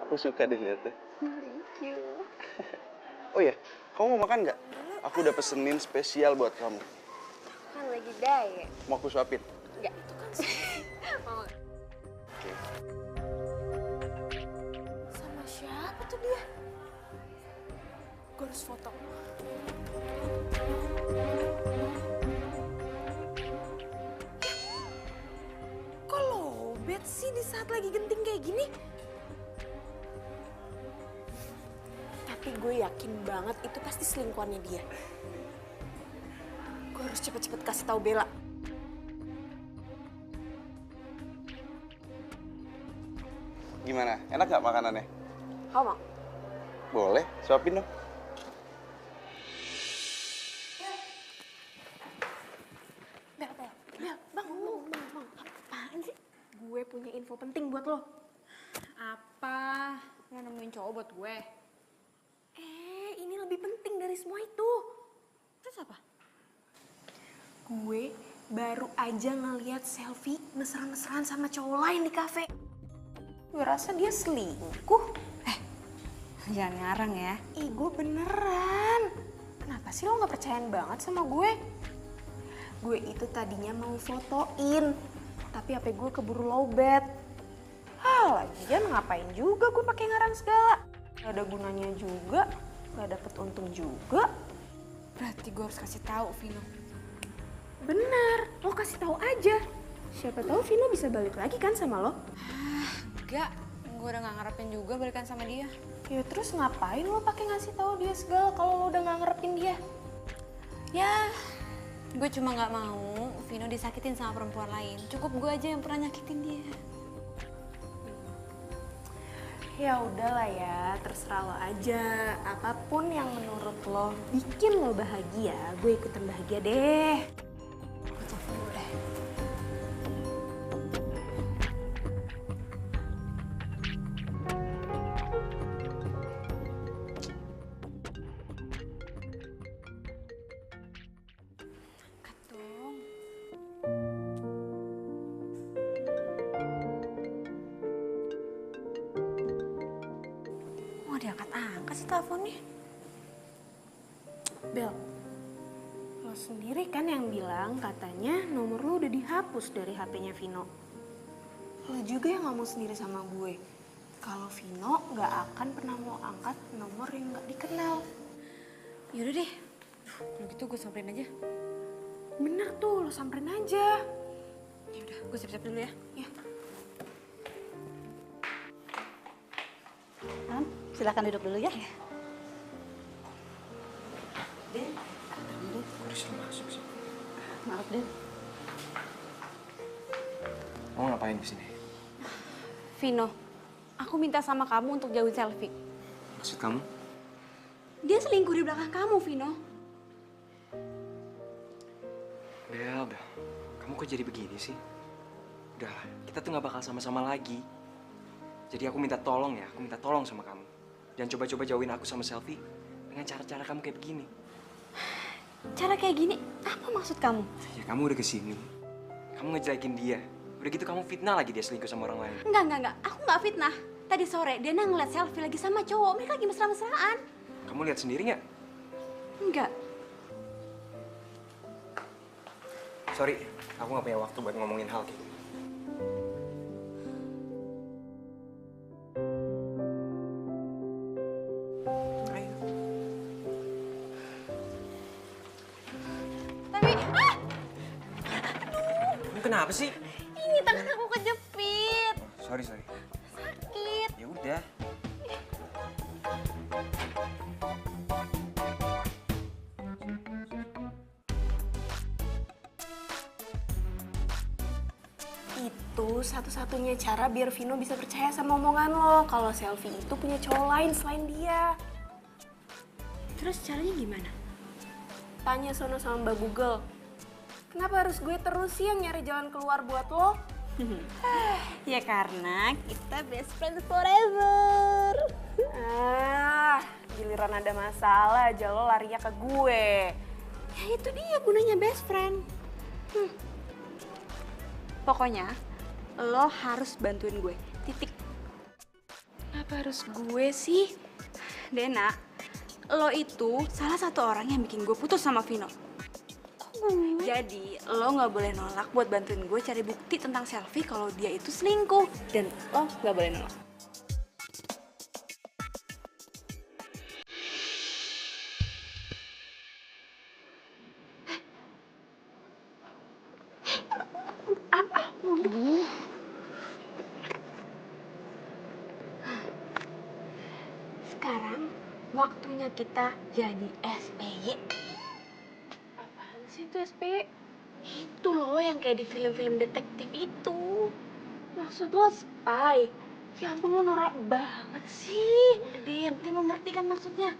Aku suka deh liatnya. Thank you. Oh iya, kamu mau makan nggak? Aku udah pesenin spesial buat kamu. Kan lagi diet. Mau aku suapin? Enggak, itu kan mau. Oke. Sama siapa tuh dia? Gue harus foto. Kok lowbat sih di saat lagi genting kayak gini? Tapi gue yakin banget itu pasti selingkuhannya dia. Gue harus cepet-cepet kasih tahu Bella. Gimana? Enak nggak makanannya? Kau mau? Boleh, suapin dong. Bel, bang. Apaan sih? Gue punya info penting buat lo. Apa? Lo nemuin cowok buat gue? Ini lebih penting dari semua itu. Terus apa? Gue baru aja ngeliat selfie mesra-mesraan sama cowok lain di kafe. Gue rasa dia selingkuh. Jangan ngarang ya. Gue beneran. Kenapa sih lo gak percayaan banget sama gue? Gue itu tadinya mau fotoin, tapi HP gue keburu lowbat. Lagian ngapain juga gue pakai ngarang segala? Gak ada gunanya juga, gak dapet untung juga. Berarti gue harus kasih tahu Vino. Bener, lo kasih tahu aja. Siapa tahu Vino bisa balik lagi kan sama lo? Enggak, gue udah gak ngarepin juga balikan sama dia. Ya terus ngapain lo pakai ngasih tahu dia segala kalau lo udah gak ngarepin dia? Ya, gue cuma gak mau Vino disakitin sama perempuan lain. Cukup gue aja yang pernah nyakitin dia. Ya udahlah ya, terserah lo aja. Apapun yang menurut lo bikin lo bahagia, gue ikutan bahagia deh. Gue telepon dulu deh. Mau diangkat-angkat sih teleponnya. Bel, lo sendiri kan yang bilang katanya nomor lo udah dihapus dari HP-nya Vino. Lo juga yang ngomong sendiri sama gue. Kalau Vino gak akan pernah mau angkat nomor yang gak dikenal. Yaudah deh, kalau gitu gue samperin aja. Bener tuh, lo samperin aja. Ya udah, gue siap-siap dulu ya. Ya. Silakan duduk dulu ya. Kok disuruh masuk sih? Maaf, Den. Kamu ngapain di sini? Vino, aku minta sama kamu untuk jauhin Selfie. Maksud kamu? Dia selingkuh di belakang kamu, Vino. Bel, kamu kok jadi begini sih? Udah, kita tuh gak bakal sama-sama lagi. Jadi aku minta tolong ya, aku minta tolong sama kamu. Jangan coba-coba jauhin aku sama Selfie dengan cara-cara kamu kayak begini. Cara kayak gini, apa maksud kamu? Ya kamu udah kesini, kamu ngejelekin dia. Udah gitu kamu fitnah lagi dia selingkuh sama orang lain. Enggak. Aku nggak fitnah. Tadi sore dia ngeliat Selfie lagi sama cowok. Mereka lagi mesra-mesraan. Kamu lihat sendiri nggak? Enggak. Sorry, aku nggak punya waktu buat ngomongin hal kayak gini. Tapi, Kamu kenapa sih? ini tangan aku kejepit. Sorry. Sakit. Ya udah. itu satu-satunya cara biar Vino bisa percaya sama omongan lo kalau Selfie itu punya cowok lain selain dia. Terus caranya gimana? Tanya sono sama Mbak Google. Kenapa harus gue terus sih yang nyari jalan keluar buat lo? Ya karena kita best friend forever. Giliran ada masalah aja lo larinya ke gue. Ya itu dia gunanya best friend. Pokoknya lo harus bantuin gue. Titik. Kenapa harus gue sih? Dena, lo itu salah satu orang yang bikin gue putus sama Vino. Jadi lo nggak boleh nolak buat bantuin gue cari bukti tentang Selfie kalau dia itu selingkuh. Dan lo nggak boleh nolak. Sekarang waktunya kita jadi SPY. Apaan sih itu SPY? Itu loh yang kayak di film-film detektif itu. Maksud lo spy? Ya ampun lo norak banget sih. Udah deh, yang penting lo ngerti kan maksudnya.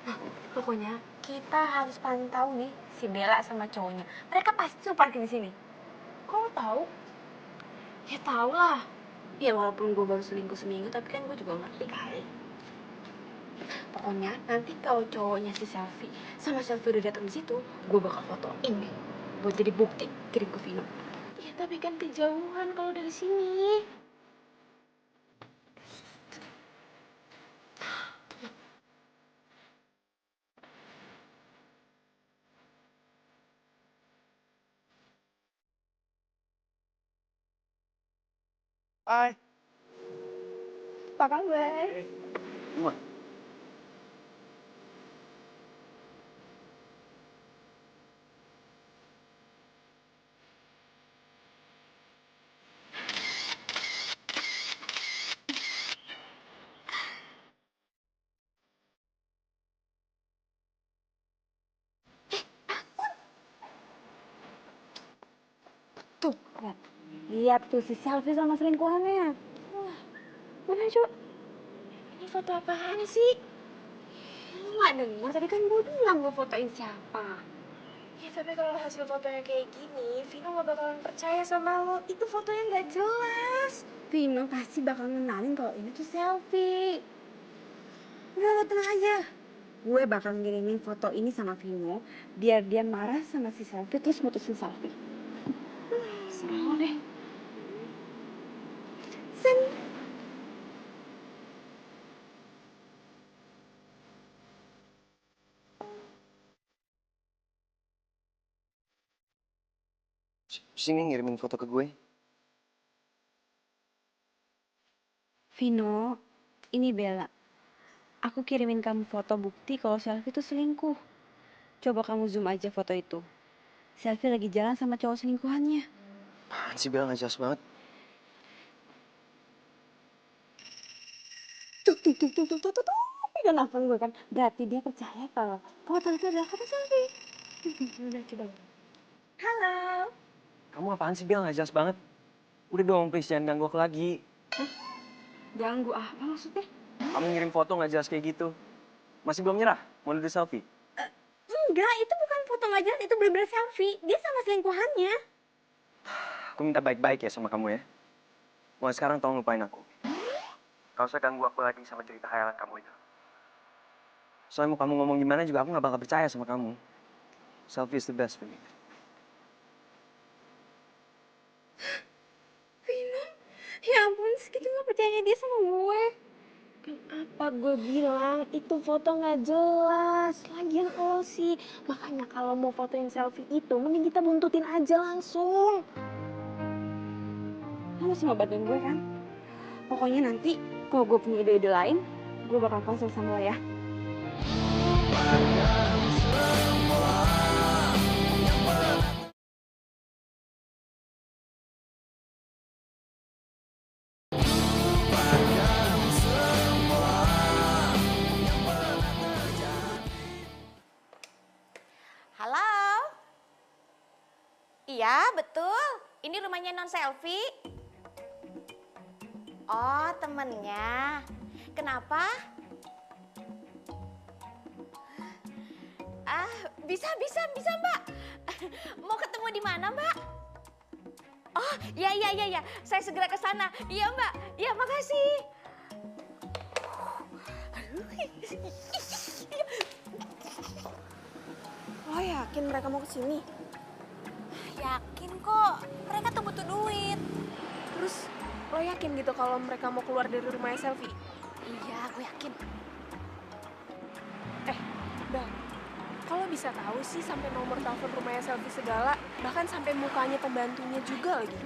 Nah, pokoknya kita harus pantau nih si Bella sama cowoknya. Mereka pasti tuh parkir di sini. Kok lo tahu? Ya tau lah. Ya walaupun gue baru selingkuh seminggu, tapi kan gue juga ngerti kali. Pokoknya nanti kalau cowoknya si Selfie sama Selfie udah datang di situ, gue bakal fotoin deh buat jadi bukti kirim ke Vino. Ya tapi kan kejauhan kalau dari sini. Hai. Apa kabar? Wah, Tuh, lihat. Lihat tuh si Selfie sama selingkuhannya. Mana coba? Ini foto apaan sih? Lu gak denger, tadi kan gue bilang gue fotoin siapa. Ya tapi kalau hasil fotonya kayak gini, Vino gak bakalan percaya sama lo. Itu fotonya gak jelas. Vino pasti bakal ngenalin kalau ini tuh Selfie. Udah lo tenang aja. Gue bakal ngirimin foto ini sama Vino biar dia marah sama si Selfie terus mutusin Selfie. Serah lo deh. Sen. sini ngirimin foto ke gue. Vino, ini Bella. Aku kirimin kamu foto bukti kalau Selfie itu selingkuh. Coba kamu zoom aja foto itu. Selfie lagi jalan sama cowok selingkuhannya. Apaan sih Bel, nggak jelas banget. Tuh. Pegang nelfon gue kan. Berarti dia percaya kalau foto itu adalah foto Selfie. Udah, coba. Halo. Kamu apaan sih Bel, nggak jelas banget. Udah dong, please jangan ganggu aku lagi. Ganggu apa maksudnya? Kamu ngirim foto nggak jelas kayak gitu. Masih belum nyerah? Mau nuduh selfie? Enggak, itu bukan foto nggak jelas, itu bener-bener Selfie. Dia sama selingkuhannya. Aku minta baik-baik ya sama kamu ya. Mulai sekarang tolong lupain aku. Gak usah ganggu aku lagi sama cerita khayalan kamu itu. Soalnya mau kamu ngomong gimana juga aku gak bakal percaya sama kamu. Selfie is the best for me. Vino, ya ampun, segitu gak percaya dia sama gue. Kenapa gue bilang itu foto gak jelas? Lagian lo sih. Makanya kalau mau fotoin selfie itu, mending kita buntutin aja langsung. Lo masih mau bantuin gue kan? Pokoknya nanti kalau gue punya ide-ide lain, gue bakal konsul sama lo ya. Halo? Iya, betul. Ini rumahnya Non Selfie. Oh, temennya. Kenapa? Bisa Mbak. Mau ketemu di mana Mbak? Oh, ya. Saya segera ke sana. Iya Mbak. Iya, makasih. Lo yakin mereka mau kesini? Yakin kok. Mereka tuh butuh duit. Terus lo yakin gitu kalau mereka mau keluar dari rumahnya Selfie? Iya, aku yakin. Bel, kalau bisa tahu sih sampai nomor telepon rumahnya Selfie segala, bahkan sampai mukanya pembantunya juga lagi.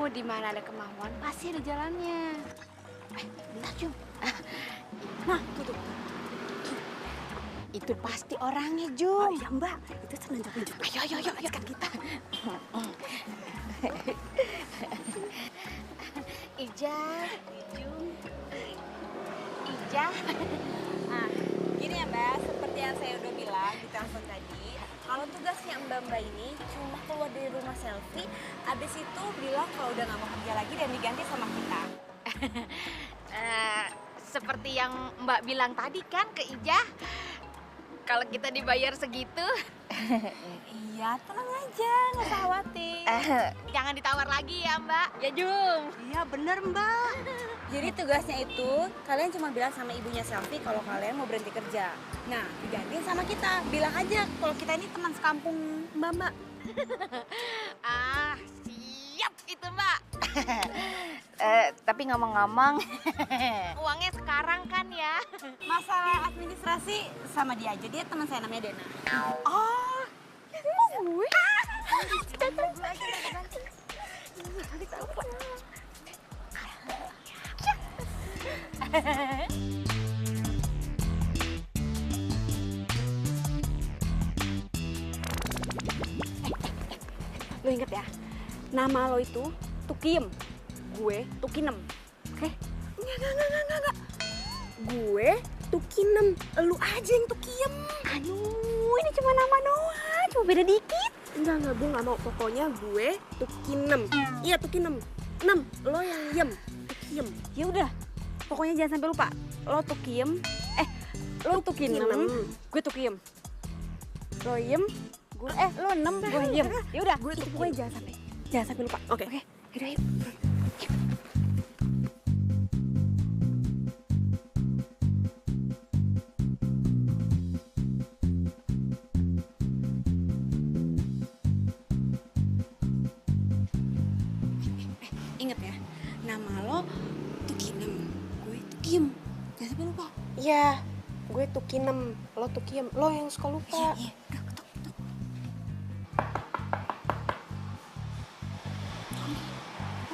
Di mana ada kemauan pasti ada jalannya. Bentar Jum. Nah, tuh. Itu pasti orangnya Jum. Iya Mbak, itu senang-senang. Ayo, kan kita. Ijah, Jum. Ijah. Nah, gini ya Mbak, seperti yang saya udah bilang di telepon tadi, kalau tugasnya Mbak ini cuma keluar dari rumah Selfie, abis itu bilang kalau udah nggak mau kerja lagi dan diganti sama kita. Seperti yang Mbak bilang tadi kan ke Ijah, kalau kita dibayar segitu. Iya, tenang aja, nggak usah khawatir. Jangan ditawar lagi ya Mbak. Ya Jum. Iya bener Mbak. Jadi tugasnya itu, kalian cuma bilang sama ibunya Selfie kalau kalian mau berhenti kerja. Nah, digantiin sama kita. Bilang aja kalau kita ini teman sekampung Mbak. Siap itu Mbak. Tapi ngomong-ngomong, uangnya sekarang kan ya? Masalah administrasi sama dia aja, dia teman saya namanya Dena. Oh, gue. Lo inget ya, nama lo itu Tukiem, gue Tukinem, oke? Enggak. Gue Tukinem, lu aja yang Tukiem. Aduh, ini cuma nama doang, cuma beda dikit. Enggak, gue nggak mau. Pokoknya gue Tukinem. Iya, Tukinem. 6, lo yang Yem. Tukiem. Ya udah, pokoknya jangan sampai lupa. Lo Tukiem, lo Tukinem, gue Tukiem. Lo Yem, gue lo 6, gue Yem. Ya udah, Gue itu Tukiem. pokoknya jangan sampai lupa. Oke. Yaudah, yuk. Ingat ya, nama lo Tukinem, gue Tukiem. Jangan sampai lupa. Iya, gue Tukinem, lo Tukiem. Lo yang suka lupa. Iya, udah ketok.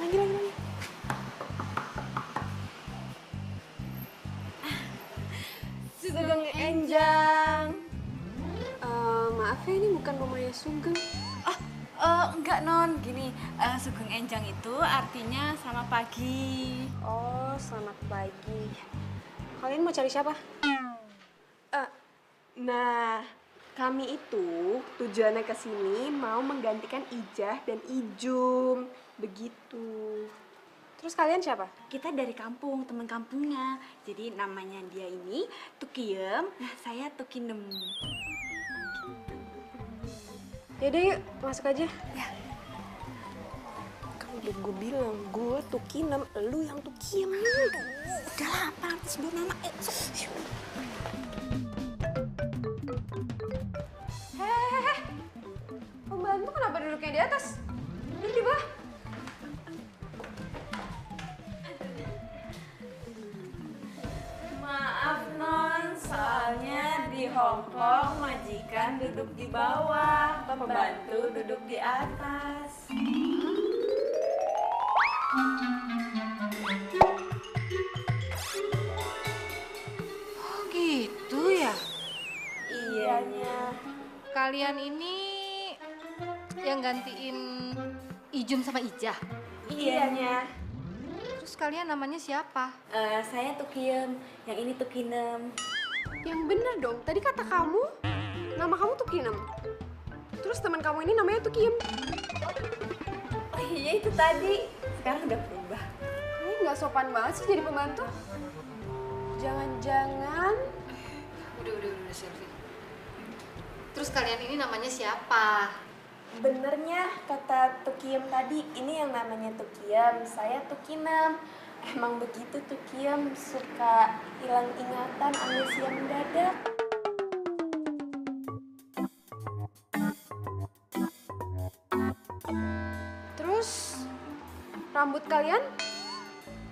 Lagi. Sugeng Enjang. Maaf ya, ini bukan rumahnya Sugeng. Enggak non, gini, Sugeng Enjang itu artinya selamat pagi. Oh, selamat pagi. Kalian mau cari siapa? Nah, kami itu tujuannya ke sini mau menggantikan Ijah dan Ijum. Begitu. Terus kalian siapa? Kita dari kampung, teman kampungnya. Jadi namanya dia ini Tukiem, saya Tukinem. Yaudah yuk, masuk aja. Ya. Kan udah gue bilang, gue Tukinem, lu yang Tukiem. Udah lah, apa arti sebut nama? Pembantu kenapa duduknya di atas? Duduk di bawah. Maaf non, soalnya di Hongkong majikan duduk di bawah, pembantu duduk di atas. Oh gitu ya? Iyanya. Kalian ini yang gantiin Ijum sama Ijah? Iyanya. Terus kalian namanya siapa? Saya Tukiem, yang ini Tukinem. Yang bener dong, tadi kata kamu, nama kamu Tukinem. Terus teman kamu ini namanya Tukiem. Oh iya itu tadi. Sekarang udah berubah. Kalian nggak sopan banget sih jadi pembantu. Jangan-jangan Udah, Selvi. Terus kalian ini namanya siapa? benernya kata Tukiem tadi, ini yang namanya Tukiem, saya Tukinem. Emang begitu Tukiem, suka hilang ingatan, amnesia mendadak. Terus rambut kalian,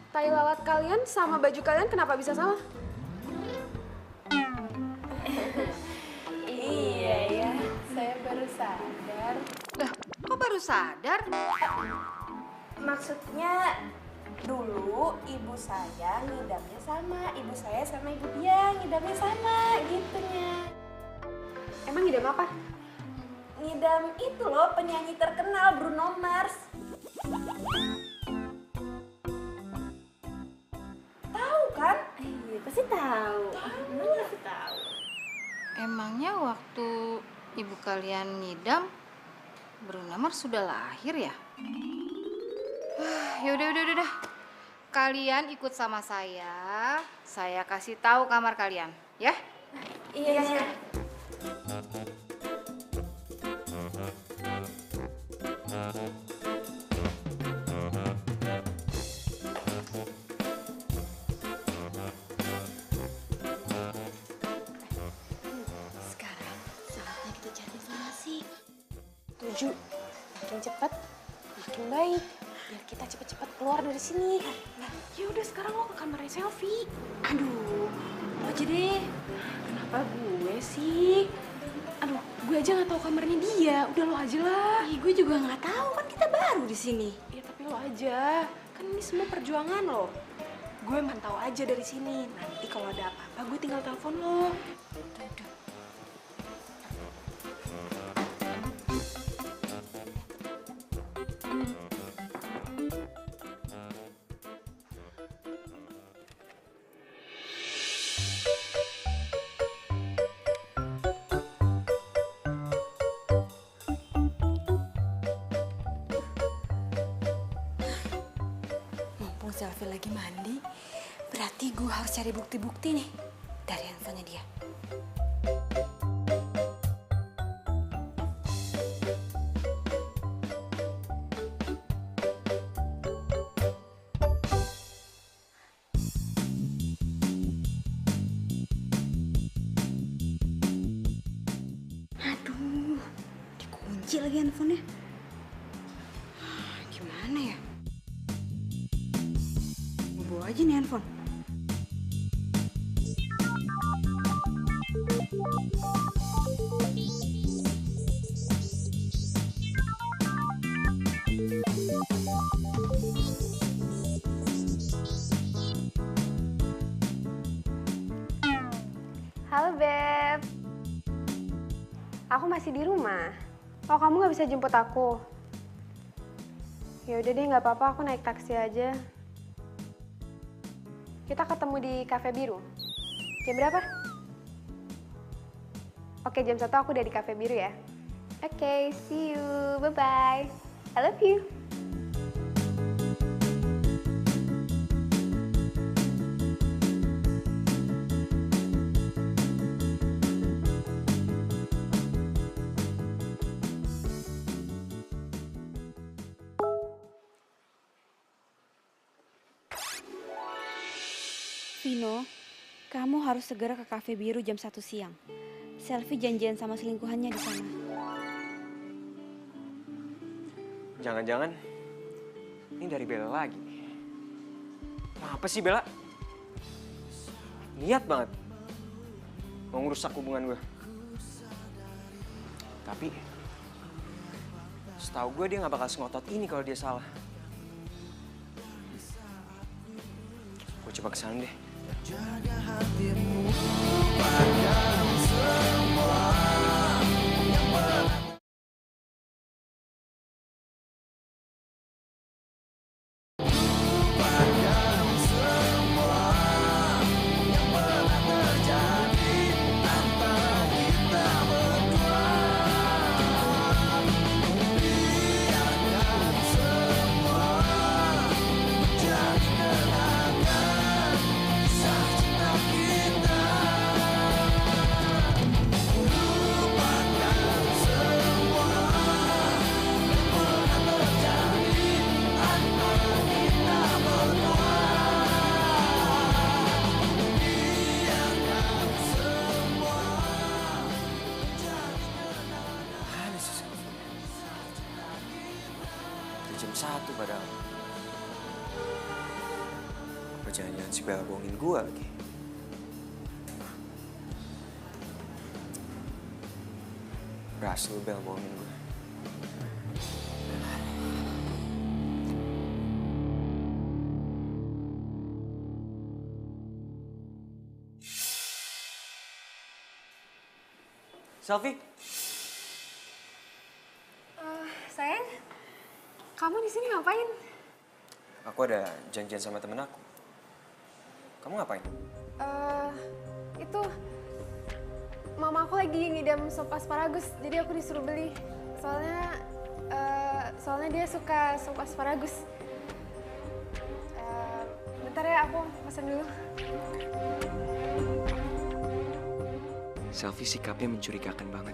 tai lalat kalian sama baju kalian kenapa bisa sama? Iya ya, saya baru sadar. Lah, kok baru sadar? Maksudnya dulu ibu saya ngidamnya sama, ibu saya sama ibu dia ngidamnya sama gitunya. Emang ngidam apa? Ngidam itu loh, penyanyi terkenal Bruno Mars. Tahu kan? Iya, pasti tahu. Pasti tahu. Emangnya waktu ibu kalian ngidam, Bruno Mars sudah lahir ya? Yaudah. Kalian ikut sama saya kasih tahu kamar kalian, ya? Iya. Sekarang saatnya kita cari informasi. Tujuh. Makin cepat, makin baik. Biar kita cepet-cepet keluar dari sini. Ya udah sekarang lo ke kamarnya Selfie. Aduh, lo aja deh. Kenapa gue sih? Aduh, gue aja nggak tahu kamarnya dia. Udah lo aja lah. Ih, gue juga nggak tahu, kan kita baru di sini. Ya tapi lo aja. Kan ini semua perjuangan lo. Gue mantau aja dari sini. Nanti kalau ada apa-apa gue tinggal telepon lo. Udah. Mumpung Selfie lagi mandi, berarti gue harus cari bukti-bukti nih dari handphonenya dia. Aduh, dikunci lagi handphonenya. Gimana ya? Gue bawa aja nih handphone. Halo Beb. Aku masih di rumah. Oh kamu nggak bisa jemput aku? Ya udah deh nggak apa-apa, aku naik taksi aja. Kita ketemu di Cafe Biru. Jam berapa? Oke, jam 1 aku udah di Cafe Biru ya. Oke, see you. Bye-bye. I love you. Vino, kamu harus segera ke Cafe Biru jam 1 siang. Selfie janjian sama selingkuhannya di sana. Jangan-jangan ini dari Bella lagi. Apa sih Bella? Niat banget mau ngerusak hubungan gue. Tapi setahu gue dia nggak bakal sengotot ini kalau dia salah. Gue coba kesana deh. Jaga hatimu, lupakan semua yang pernah. Lupakan semua yang pernah terjadi antara kita berdua. Biarkan semua menjadi kenangan. jam 1 padahal. Apa jangan-jangan si Bella bohongin gue lagi? Berhasil Bella bohongin gue. Selfie? Sayang, kamu di sini ngapain? Aku ada janjian sama temen aku. Kamu ngapain? Itu mama aku lagi ngidam sop asparagus, jadi aku disuruh beli. Soalnya dia suka sop asparagus. Bentar ya, aku pesan dulu. Selfie sikapnya mencurigakan banget.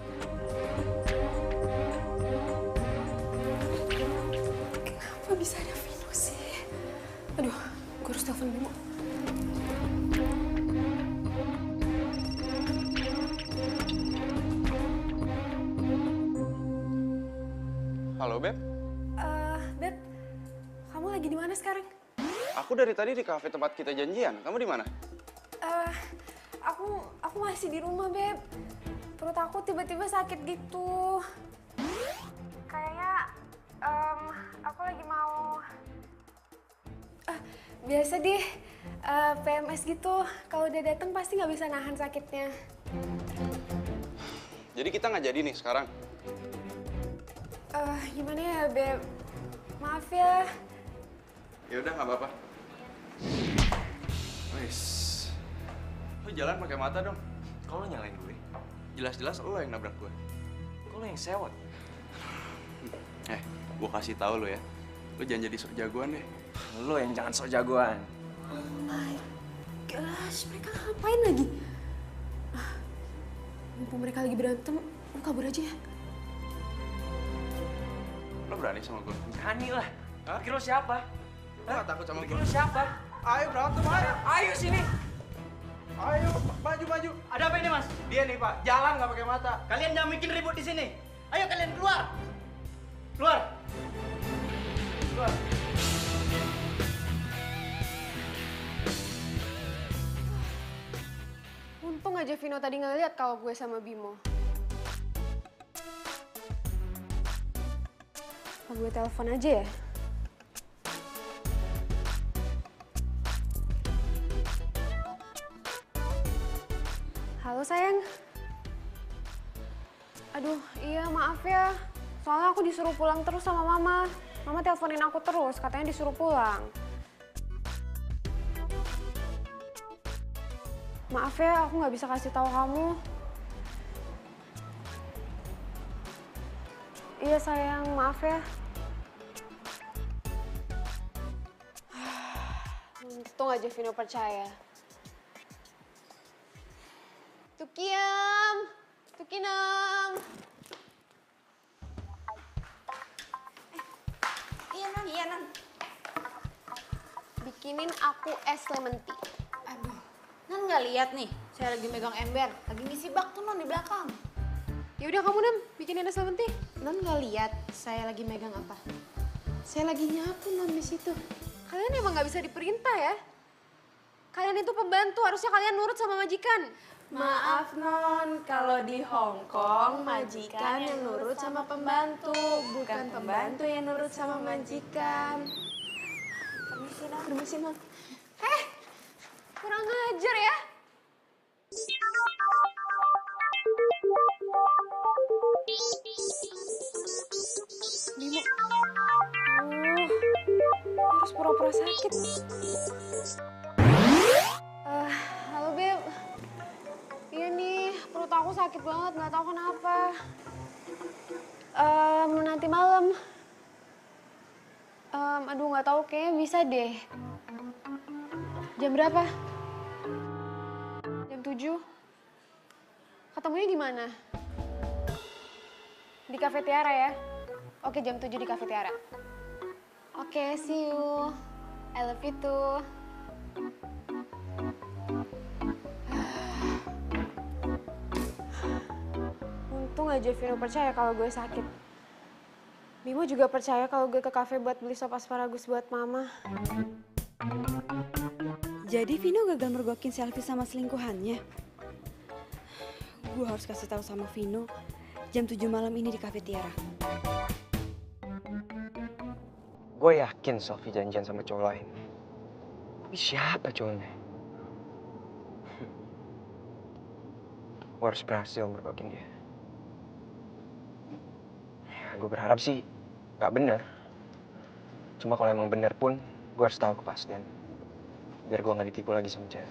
Kenapa bisa ada Vino sih? Aduh, gue harus telepon Bimo. Halo, Beb. Beb, kamu lagi di mana sekarang? Aku dari tadi di kafe tempat kita janjian. Kamu di mana? Aku masih di rumah, Beb. Perut aku tiba-tiba sakit gitu. Kayaknya aku lagi mau biasa deh PMS gitu. Kalau udah datang pasti nggak bisa nahan sakitnya. Jadi kita nggak jadi nih sekarang. Gimana ya, Beb? Maaf ya. Ya udah nggak apa-apa. Wis. Lu jalan pakai mata dong. Kok lo nyalain gue? Jelas-jelas lo yang nabrak gue. Kok lo yang sewot? Gue kasih tahu lo ya. Lo jangan jadi sok jagoan deh. Lo yang jangan sok jagoan. Oh my gosh, mereka ngapain lagi? Mumpung mereka lagi berantem, lu kabur aja ya. Lo berani sama gue? Berani lah. Pikir lo siapa? Lo gak takut sama gue? Pikir lo siapa? Ayo berantem, ayo. Ayo sini. Ayo, maju. Ada apa ini, Mas? Dia nih, Pak. Jalan nggak pakai mata. Kalian jangan bikin ribut di sini. Ayo kalian keluar. Keluar. Keluar. Untung aja Vino tadi ngeliat kalau gue sama Bimo. Apa gue telepon aja ya? Halo sayang. Aduh, iya maaf ya. Soalnya aku disuruh pulang terus sama mama. Mama teleponin aku terus, katanya disuruh pulang. Maaf ya, aku nggak bisa kasih tahu kamu. Iya sayang, maaf ya. Untung aja Vino percaya. Tukiam, Tukinam. Iya, Non. Bikinin aku es lemon tea. Aduh, Non nggak lihat nih, saya lagi megang ember, lagi ngisi bak tuh Non di belakang. Ya udah kamu Nam, bikinin es lemon tea. Non nggak lihat saya lagi megang apa? Saya lagi nyapu Non di situ. Kalian emang nggak bisa diperintah ya? Kalian itu pembantu, harusnya kalian nurut sama majikan. Maaf Non, kalau di Hong Kong majikan yang nurut sama pembantu, bukan pembantu yang nurut sama majikan. Permisi Non. Permisi Non. Kurang ajar ya. Bimo. Harus pura-pura sakit. Halo Beb. Iya nih, perut aku sakit banget, nggak tahu kenapa. Nanti malam. Aduh nggak tahu, kayaknya bisa deh. Jam berapa? Jam 7? Ketemunya di mana? Di Cafe Tiara ya? Oke, jam 7 di Cafe Tiara. Oke, see you. I love you too. Untung aja Vino percaya kalau gue sakit. Bimo juga percaya kalau gue ke kafe buat beli sop asparagus buat mama. Jadi Vino gagal mergokin selfie sama selingkuhannya. Gue harus kasih tahu sama Vino jam 7 malam ini di Cafe Tiara. Gue yakin Sophie janjian sama cowok lain. Tapi siapa cowoknya? Gue harus berhasil mergokin dia. Gue berharap sih gak bener. Cuma kalau emang bener pun, gue harus tahu kepastian. Biar gue gak ditipu lagi sama cewek.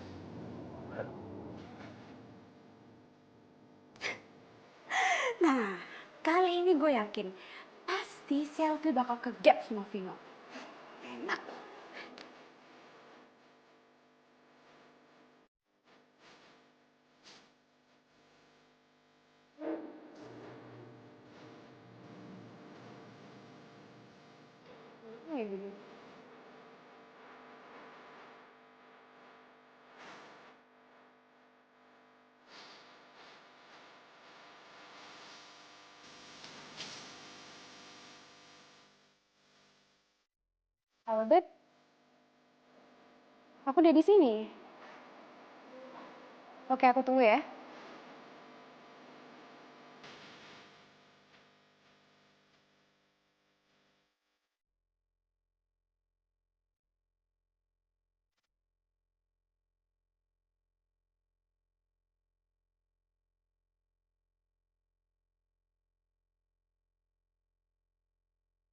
Nah, kali ini gue yakin pasti selfie bakal kegap sama Vino. Enak. Halo, Beb. Aku udah di sini. Oke, aku tunggu ya.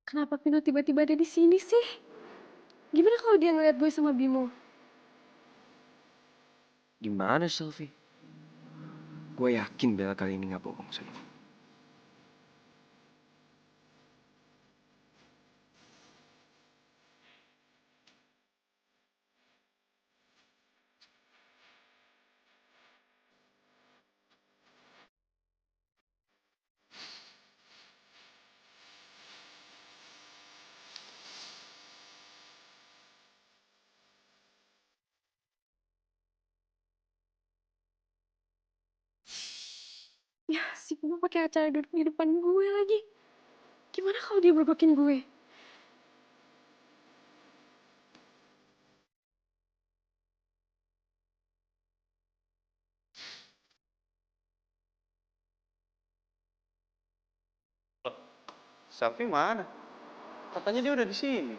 Kenapa Vino tiba-tiba ada di sini sih? Gimana kalau dia ngeliat gue sama Bimo? Gimana Sophie? Gue yakin Bella kali ini gak bohong sama gue. Ya, si Bimo pakai acara duduk di depan gue lagi. Gimana kalau dia bergokin gue? Safi mana? Katanya dia udah di sini.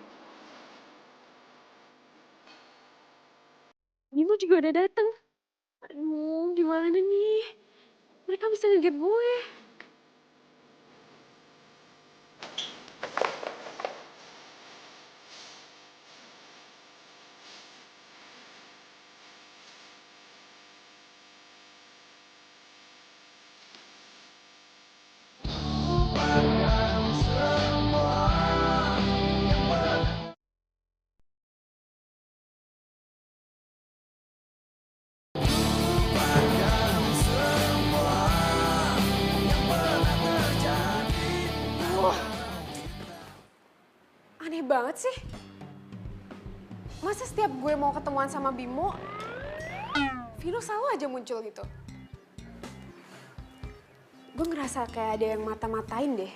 Bimo juga udah dateng. Aduh, gimana nih? Mereka bisa ngegap gue. Aneh banget sih. Masa setiap gue mau ketemuan sama Bimo, Vino selalu aja muncul gitu. Gue ngerasa kayak ada yang mata-matain deh.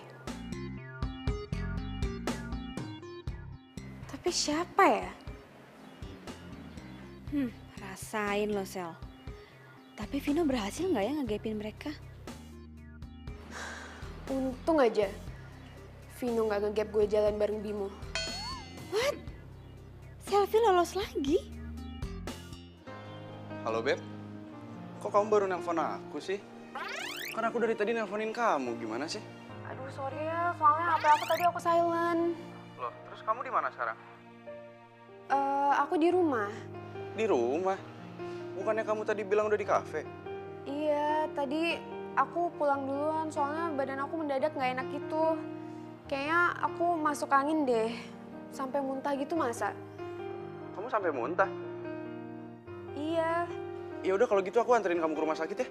Tapi siapa ya? Rasain lo, Sel. Tapi Vino berhasil nggak ya ngegapin mereka? Untung aja Vino nggak ngegap gue jalan bareng Bimo. What? Selfie lolos lagi? Halo, Beb. Kok kamu baru nelpon aku sih? Kan aku dari tadi nelponin kamu, gimana sih? Aduh, sorry ya, soalnya HP aku tadi aku silent. Loh, terus kamu di mana sekarang? Aku di rumah. Di rumah? Bukannya kamu tadi bilang udah di kafe? Iya, tadi aku pulang duluan soalnya badan aku mendadak nggak enak gitu. Kayaknya aku masuk angin deh, sampai muntah gitu masa? Kamu sampai muntah? Iya. Ya udah kalau gitu aku anterin kamu ke rumah sakit ya.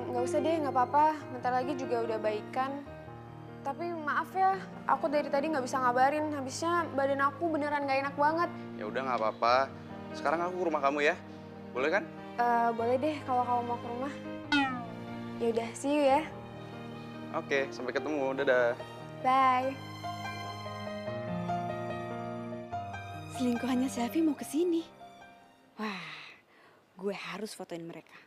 Nggak usah deh, nggak apa-apa. Bentar lagi juga udah baikan. Tapi maaf ya, aku dari tadi nggak bisa ngabarin. Habisnya badan aku beneran nggak enak banget. Ya udah nggak apa-apa. Sekarang aku ke rumah kamu ya. Boleh kan? Boleh deh kalau kamu mau ke rumah. Ya udah, see you ya. Oke, sampai ketemu. Dadah. Bye. selingkuhannya Selfie mau kesini. Wah, gue harus fotoin mereka.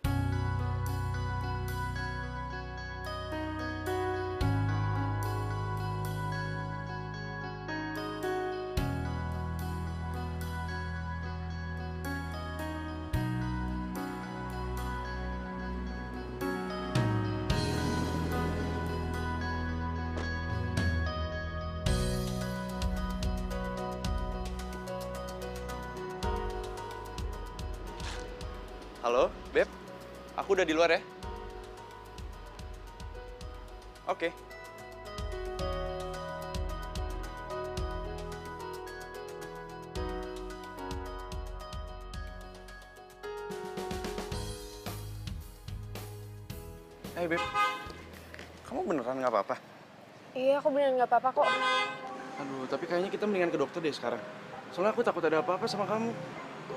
Halo, Beb. Aku udah di luar ya. Oke. Hey, Beb. Kamu beneran nggak apa-apa? Iya, aku beneran nggak apa-apa kok. Aduh, tapi kayaknya kita mendingan ke dokter deh sekarang. Soalnya aku takut ada apa-apa sama kamu.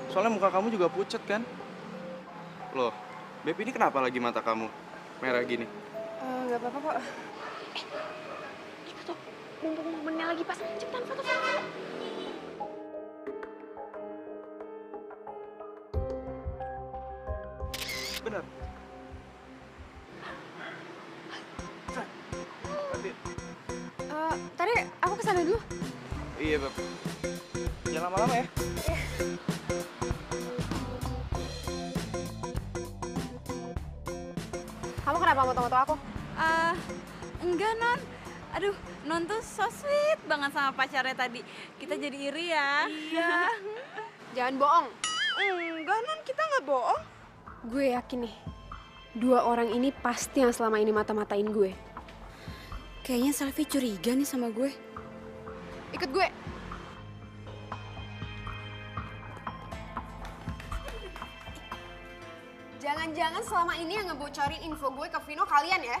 Soalnya muka kamu juga pucat kan? Loh, Beb, ini kenapa lagi mata kamu merah gini? Nggak apa-apa kok. Kita tuh mumpung momennya lagi pas, cepetan foto-foto. Bener. Tadi aku kesana dulu. Iya, Beb. Jangan lama-lama ya. Kamu kenapa moto-moto aku? Enggak, Non. Aduh, Non tuh so sweet banget sama pacarnya tadi. Kita jadi iri ya. Iya. Jangan bohong. Enggak, Non, kita nggak bohong. Gue yakin nih, dua orang ini pasti yang selama ini mata-matain gue. Kayaknya Selfie curiga nih sama gue. Ikut gue. Jangan-jangan selama ini yang ngebocorin info gue ke Vino kalian ya?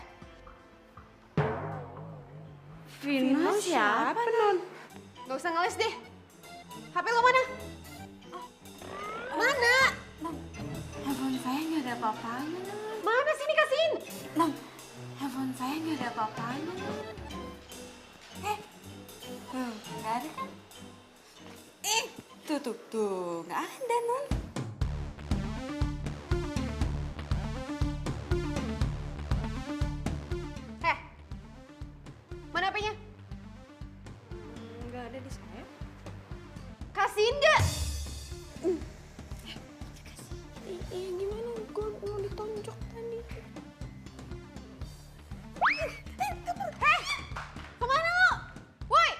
Vino siapa, Non? Gak usah ngeles deh. HP lo mana? Mana? Handphone saya nggak ada apa-apanya, Non. Mana sini kasihin? Non, handphone saya nggak ada apa-apanya, Non. Tuh, nggak ada kan? Tuh, nggak ada, Non. Mana HP-nya? Nggak ada di saya. Kasihin gak? Iya, gimana? Gue mau ditonjok tadi. Kemana lo? Woi!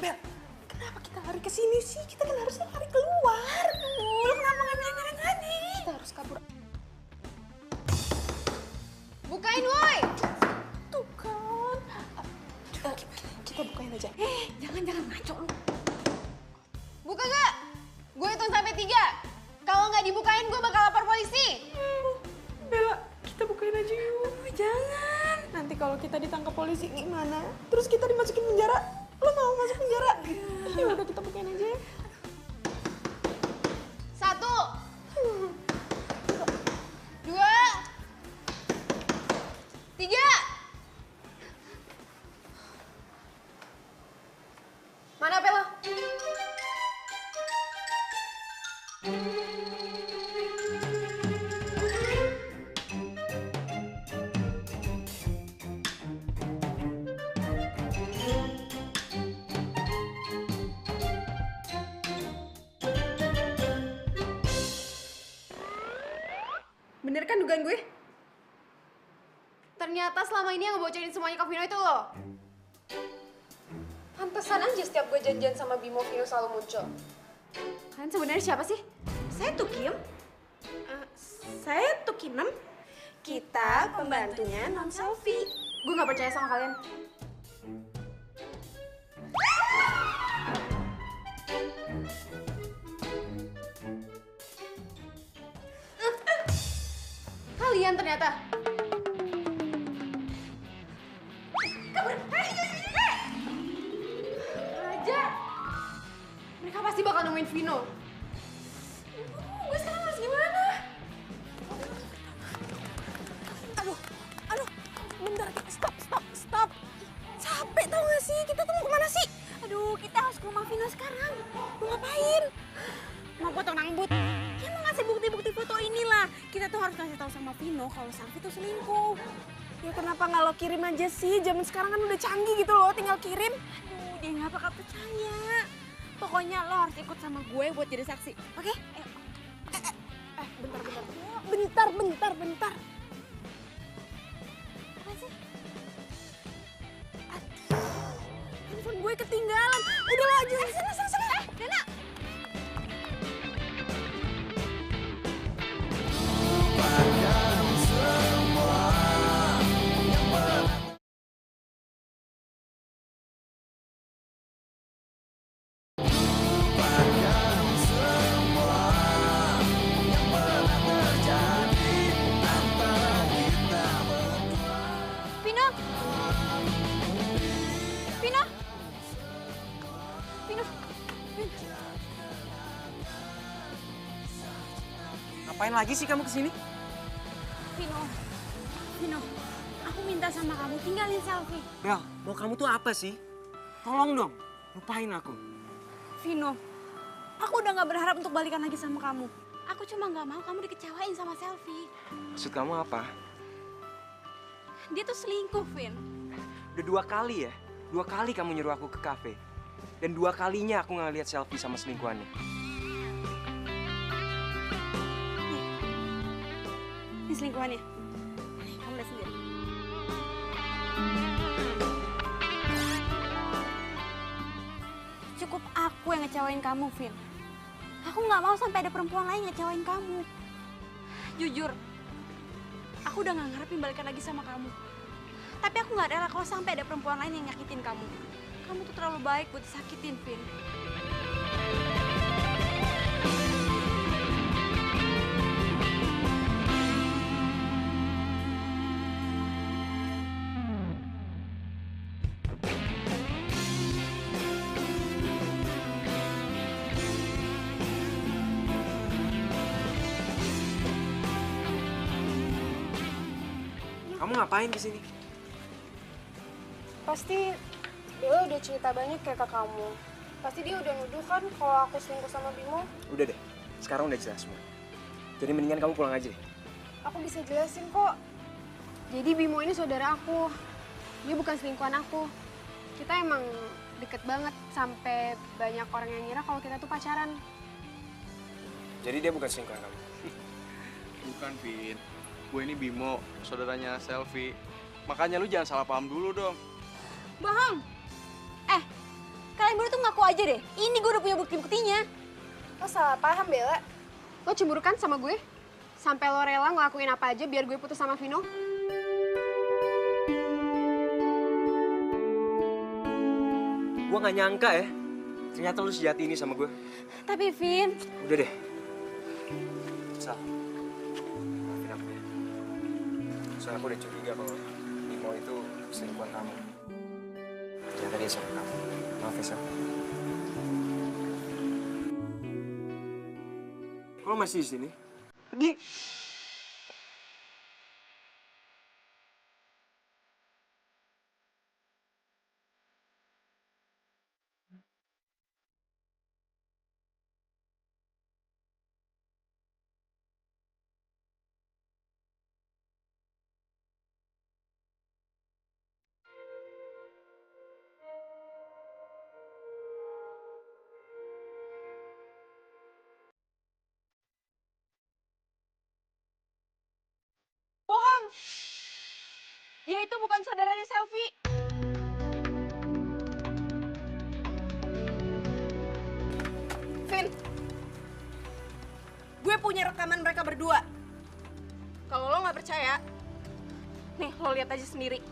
Bel, kenapa kita lari ke sini sih? Kita kan harusnya lari keluar. Lu kenapa nggak bilang dari tadi? Kita harus kabur. Bukain, woi! Tuh kan. Kita bukain aja. Jangan ngaco lu. Buka gak? Gue hitung sampai 3. Kalau nggak dibukain, gue bakal lapor polisi. Bella, kita bukain aja yuk. Jangan. Nanti kalau kita ditangkap polisi gimana? Terus kita dimasukin penjara? Lo mau masuk penjara? Ya udah, kita bukain aja ya. 1, 2, 3. Mana HP lo? Bener kan dugaan gue? Ternyata selama ini yang ngebocorin semuanya ke Vino itu lo. Pantesan aja setiap gue janjian sama Bimo, Vino selalu muncul. Kalian sebenarnya siapa sih? Saya Tukim. Saya Tukinem. Kita pembantunya Non Selfie. Gue gak percaya sama kalian. Kalian ternyata. Kabur. Aja. Mereka pasti bakal nemuin Vino. Gue sekarang harus gimana? Aduh, bentar, stop. bilang sama Vino kalau Selfie tuh selingkuh. Ya kenapa nggak lo kirim aja sih? Zaman sekarang kan udah canggih gitu loh, tinggal kirim. Aduh, dia nggak bakal percaya. Pokoknya lo harus ikut sama gue buat jadi saksi, oke? Bentar. Apa sih? Handphone gue ketinggalan. Udah lo aja. Sana. Dana! Vino! Vino! Vino! Ngapain lagi sih kamu kesini? Vino, aku minta sama kamu tinggalin Selfie. Bel, mau kamu tuh apa sih? Tolong dong, lupain aku. Vino, aku udah gak berharap untuk balikan lagi sama kamu. Aku cuma gak mau kamu dikecewain sama Selfie. Maksud kamu apa? Dia tuh selingkuh, Vin. Udah 2 kali ya? 2 kali kamu nyuruh aku ke kafe. Dan 2 kalinya aku nggak lihat Selfie sama selingkuhannya. Ini selingkuhannya. Nih, kamu lihat sendiri. Cukup aku yang ngecewain kamu, Vin. Aku nggak mau sampai ada perempuan lain ngecewain kamu. Jujur, aku udah nggak ngarepin balikan lagi sama kamu. Tapi aku nggak rela kalau sampai ada perempuan lain yang nyakitin kamu. Kamu tuh terlalu baik buat disakitin, Vin. Kamu ngapain di sini? Pasti Bella udah cerita banyak kayak ke kamu. Pasti dia udah nuduh kan kalau aku selingkuh sama Bimo. Udah deh, sekarang udah jelas semua. Jadi mendingan kamu pulang aja deh. Aku bisa jelasin kok. Jadi Bimo ini saudara aku. Dia bukan selingkuhan aku. Kita emang deket banget sampai banyak orang yang ngira kalau kita tuh pacaran. Jadi dia bukan selingkuhan kamu? Bukan, Vin. Gue ini Bimo, saudaranya Selfie. Makanya lu jangan salah paham dulu dong. Bohong! Kalian berdua tuh ngaku aja deh. Ini gue udah punya bukti-buktinya. Lo salah paham, Bella. Lo cemburu kan sama gue? Sampai lo rela ngelakuin apa aja biar gue putus sama Vino? Gue gak nyangka ya, ternyata lu sejati ini sama gue. Tapi Vin, Udah deh. Sal, maafin aku ya. Soalnya aku udah curiga kalau Bimo itu selingkuhan kamu. Ternyata dia sama kamu. Maaf ya, Sal. Kok lo masih di sini? Pergi! bohong! Dia itu bukan saudaranya Selfie. Vin, gue punya rekaman mereka berdua. Kalau lo nggak percaya, nih lo lihat aja sendiri.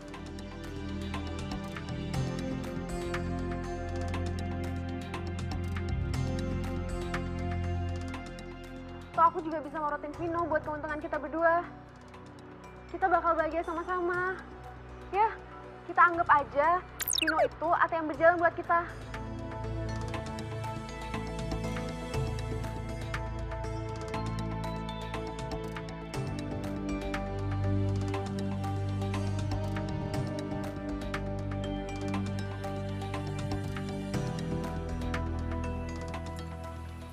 Toh aku juga bisa morotin Vino buat keuntungan kita berdua. Kita bakal bahagia sama-sama. Ya, kita anggap aja Vino itu ATM berjalan buat kita.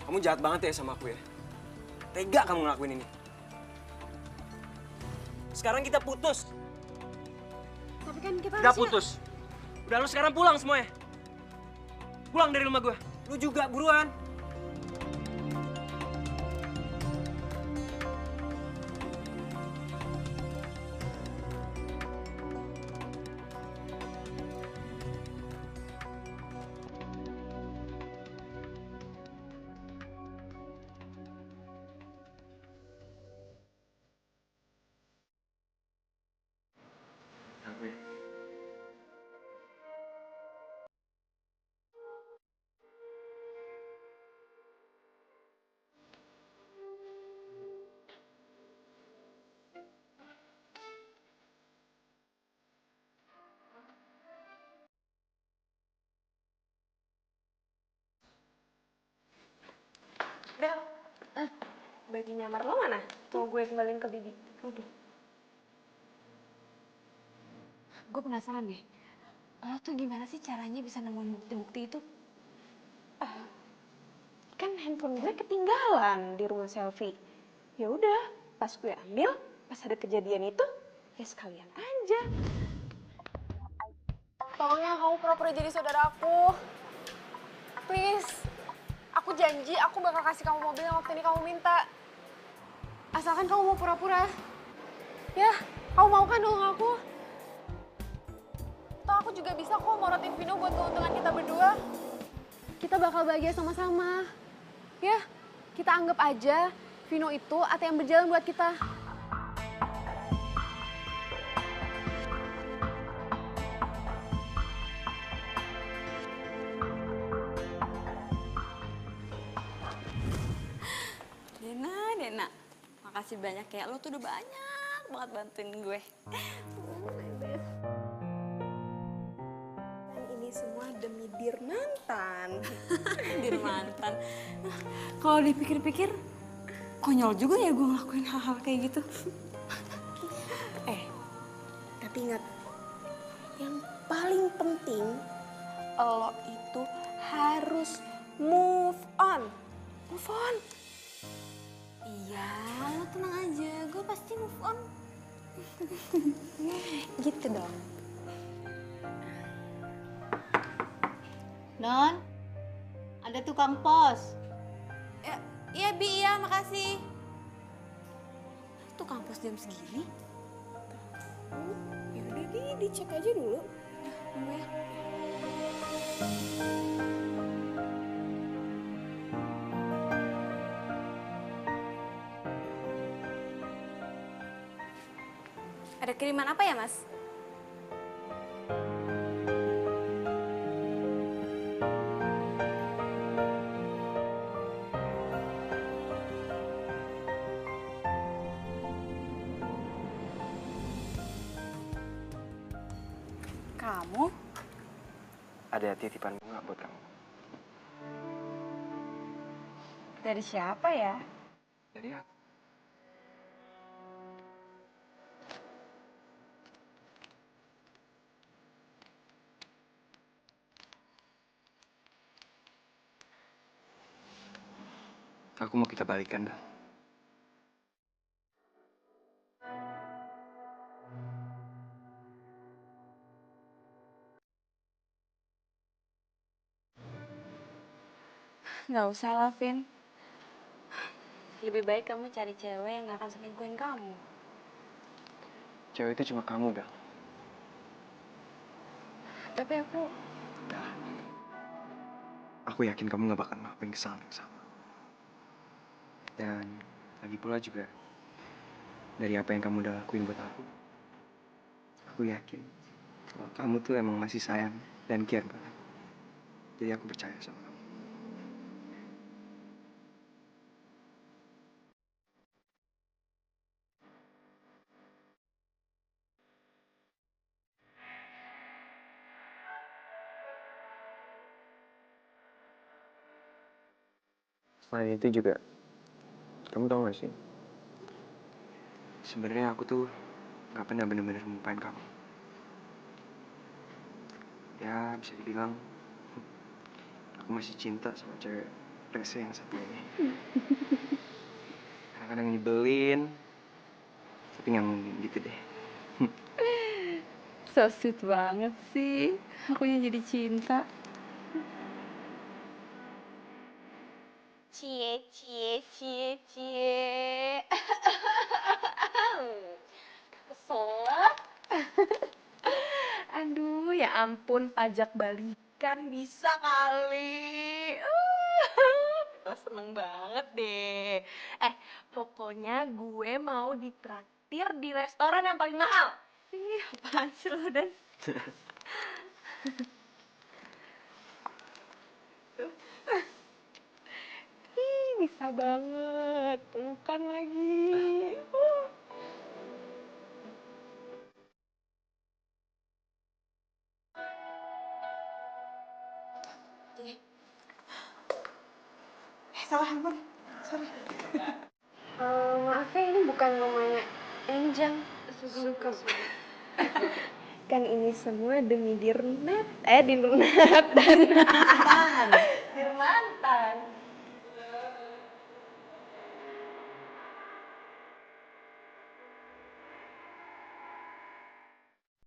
Kamu jahat banget ya sama aku ya. Tega kamu ngelakuin ini. Sekarang kita putus. Tapi kan kita Udah putus. Udah lu sekarang pulang semuanya. Pulang dari rumah gue. Lu juga buruan. Apa ya? Bel, baju nyamar lo mana? Mau gue kembaliin ke Bibi. Gue penasaran deh, lo tuh gimana sih caranya bisa nemuin bukti-bukti itu? Kan handphone gue ketinggalan di rumah selfie. Ya udah, pas gue ambil, pas ada kejadian itu, ya sekalian aja. Tolong ya, kamu pura-pura jadi saudara aku. Please. Aku janji aku bakal kasih kamu mobil yang waktu ini kamu minta. Asalkan kamu mau pura-pura. Ya, kamu mau kan dong aku? Toh aku juga bisa kok morotin Vino buat keuntungan kita berdua. Kita bakal bahagia sama-sama. Ya, kita anggap aja Vino itu ATM berjalan buat kita. Dena, makasih banyak ya. Lo tuh udah banyak banget bantuin gue. Dan ini semua demi dir mantan. Dir mantan. Nah, kalau dipikir-pikir, konyol juga ya gue ngelakuin hal-hal kayak gitu. Tapi ingat, yang paling penting, lo itu harus move on. Move on. Iya, lo tenang aja. Gue pasti move on. Gitu dong. Non, ada tukang pos. Iya, Bi, iya, makasih. Tukang pos jam segini? Ya udah dicek aja dulu. Tunggu ya. Ada kiriman apa ya, Mas? Kamu? Ada titipan bunga buat kamu. Dari siapa ya? Dari aku. Aku mau kita balikan, Bel. Nggak usah lah, Vin. Lebih baik kamu cari cewek yang nggak akan selingkuhin kamu. Cewek itu cuma kamu, Bel. Tapi aku... Udah. Aku yakin kamu gak bakal ngelakuin kesalahan yang sama. Dan lagi pula juga, dari apa yang kamu udah lakuin buat aku yakin kalau kamu tuh emang masih sayang dan care banget. Jadi aku percaya sama kamu. Selain itu juga, kamu tau gak sih? Sebenarnya aku tuh gak pernah bener-bener melupain kamu. Ya, bisa dibilang aku masih cinta sama cewek rese yang satu ini. Kadang-kadang nyebelin, Tapi nggak mungkin gitu deh. So sweet banget sih. Akunya jadi cinta. Cie, cie, cie, cie. Keselak. Aduh, ya ampun, pajak balikan bisa kali. Gue seneng banget deh. Pokoknya gue mau ditraktir di restoran yang paling mahal. Ih, apaan sih lo, Dan? Ih, bisa banget. Pelukan lagi. Salah handphone. Sorry. Maaf ya, ini bukan rumahnya Enjang. Suka. Kan ini semua demi Dirnat. Dirnat dan Dirmantan.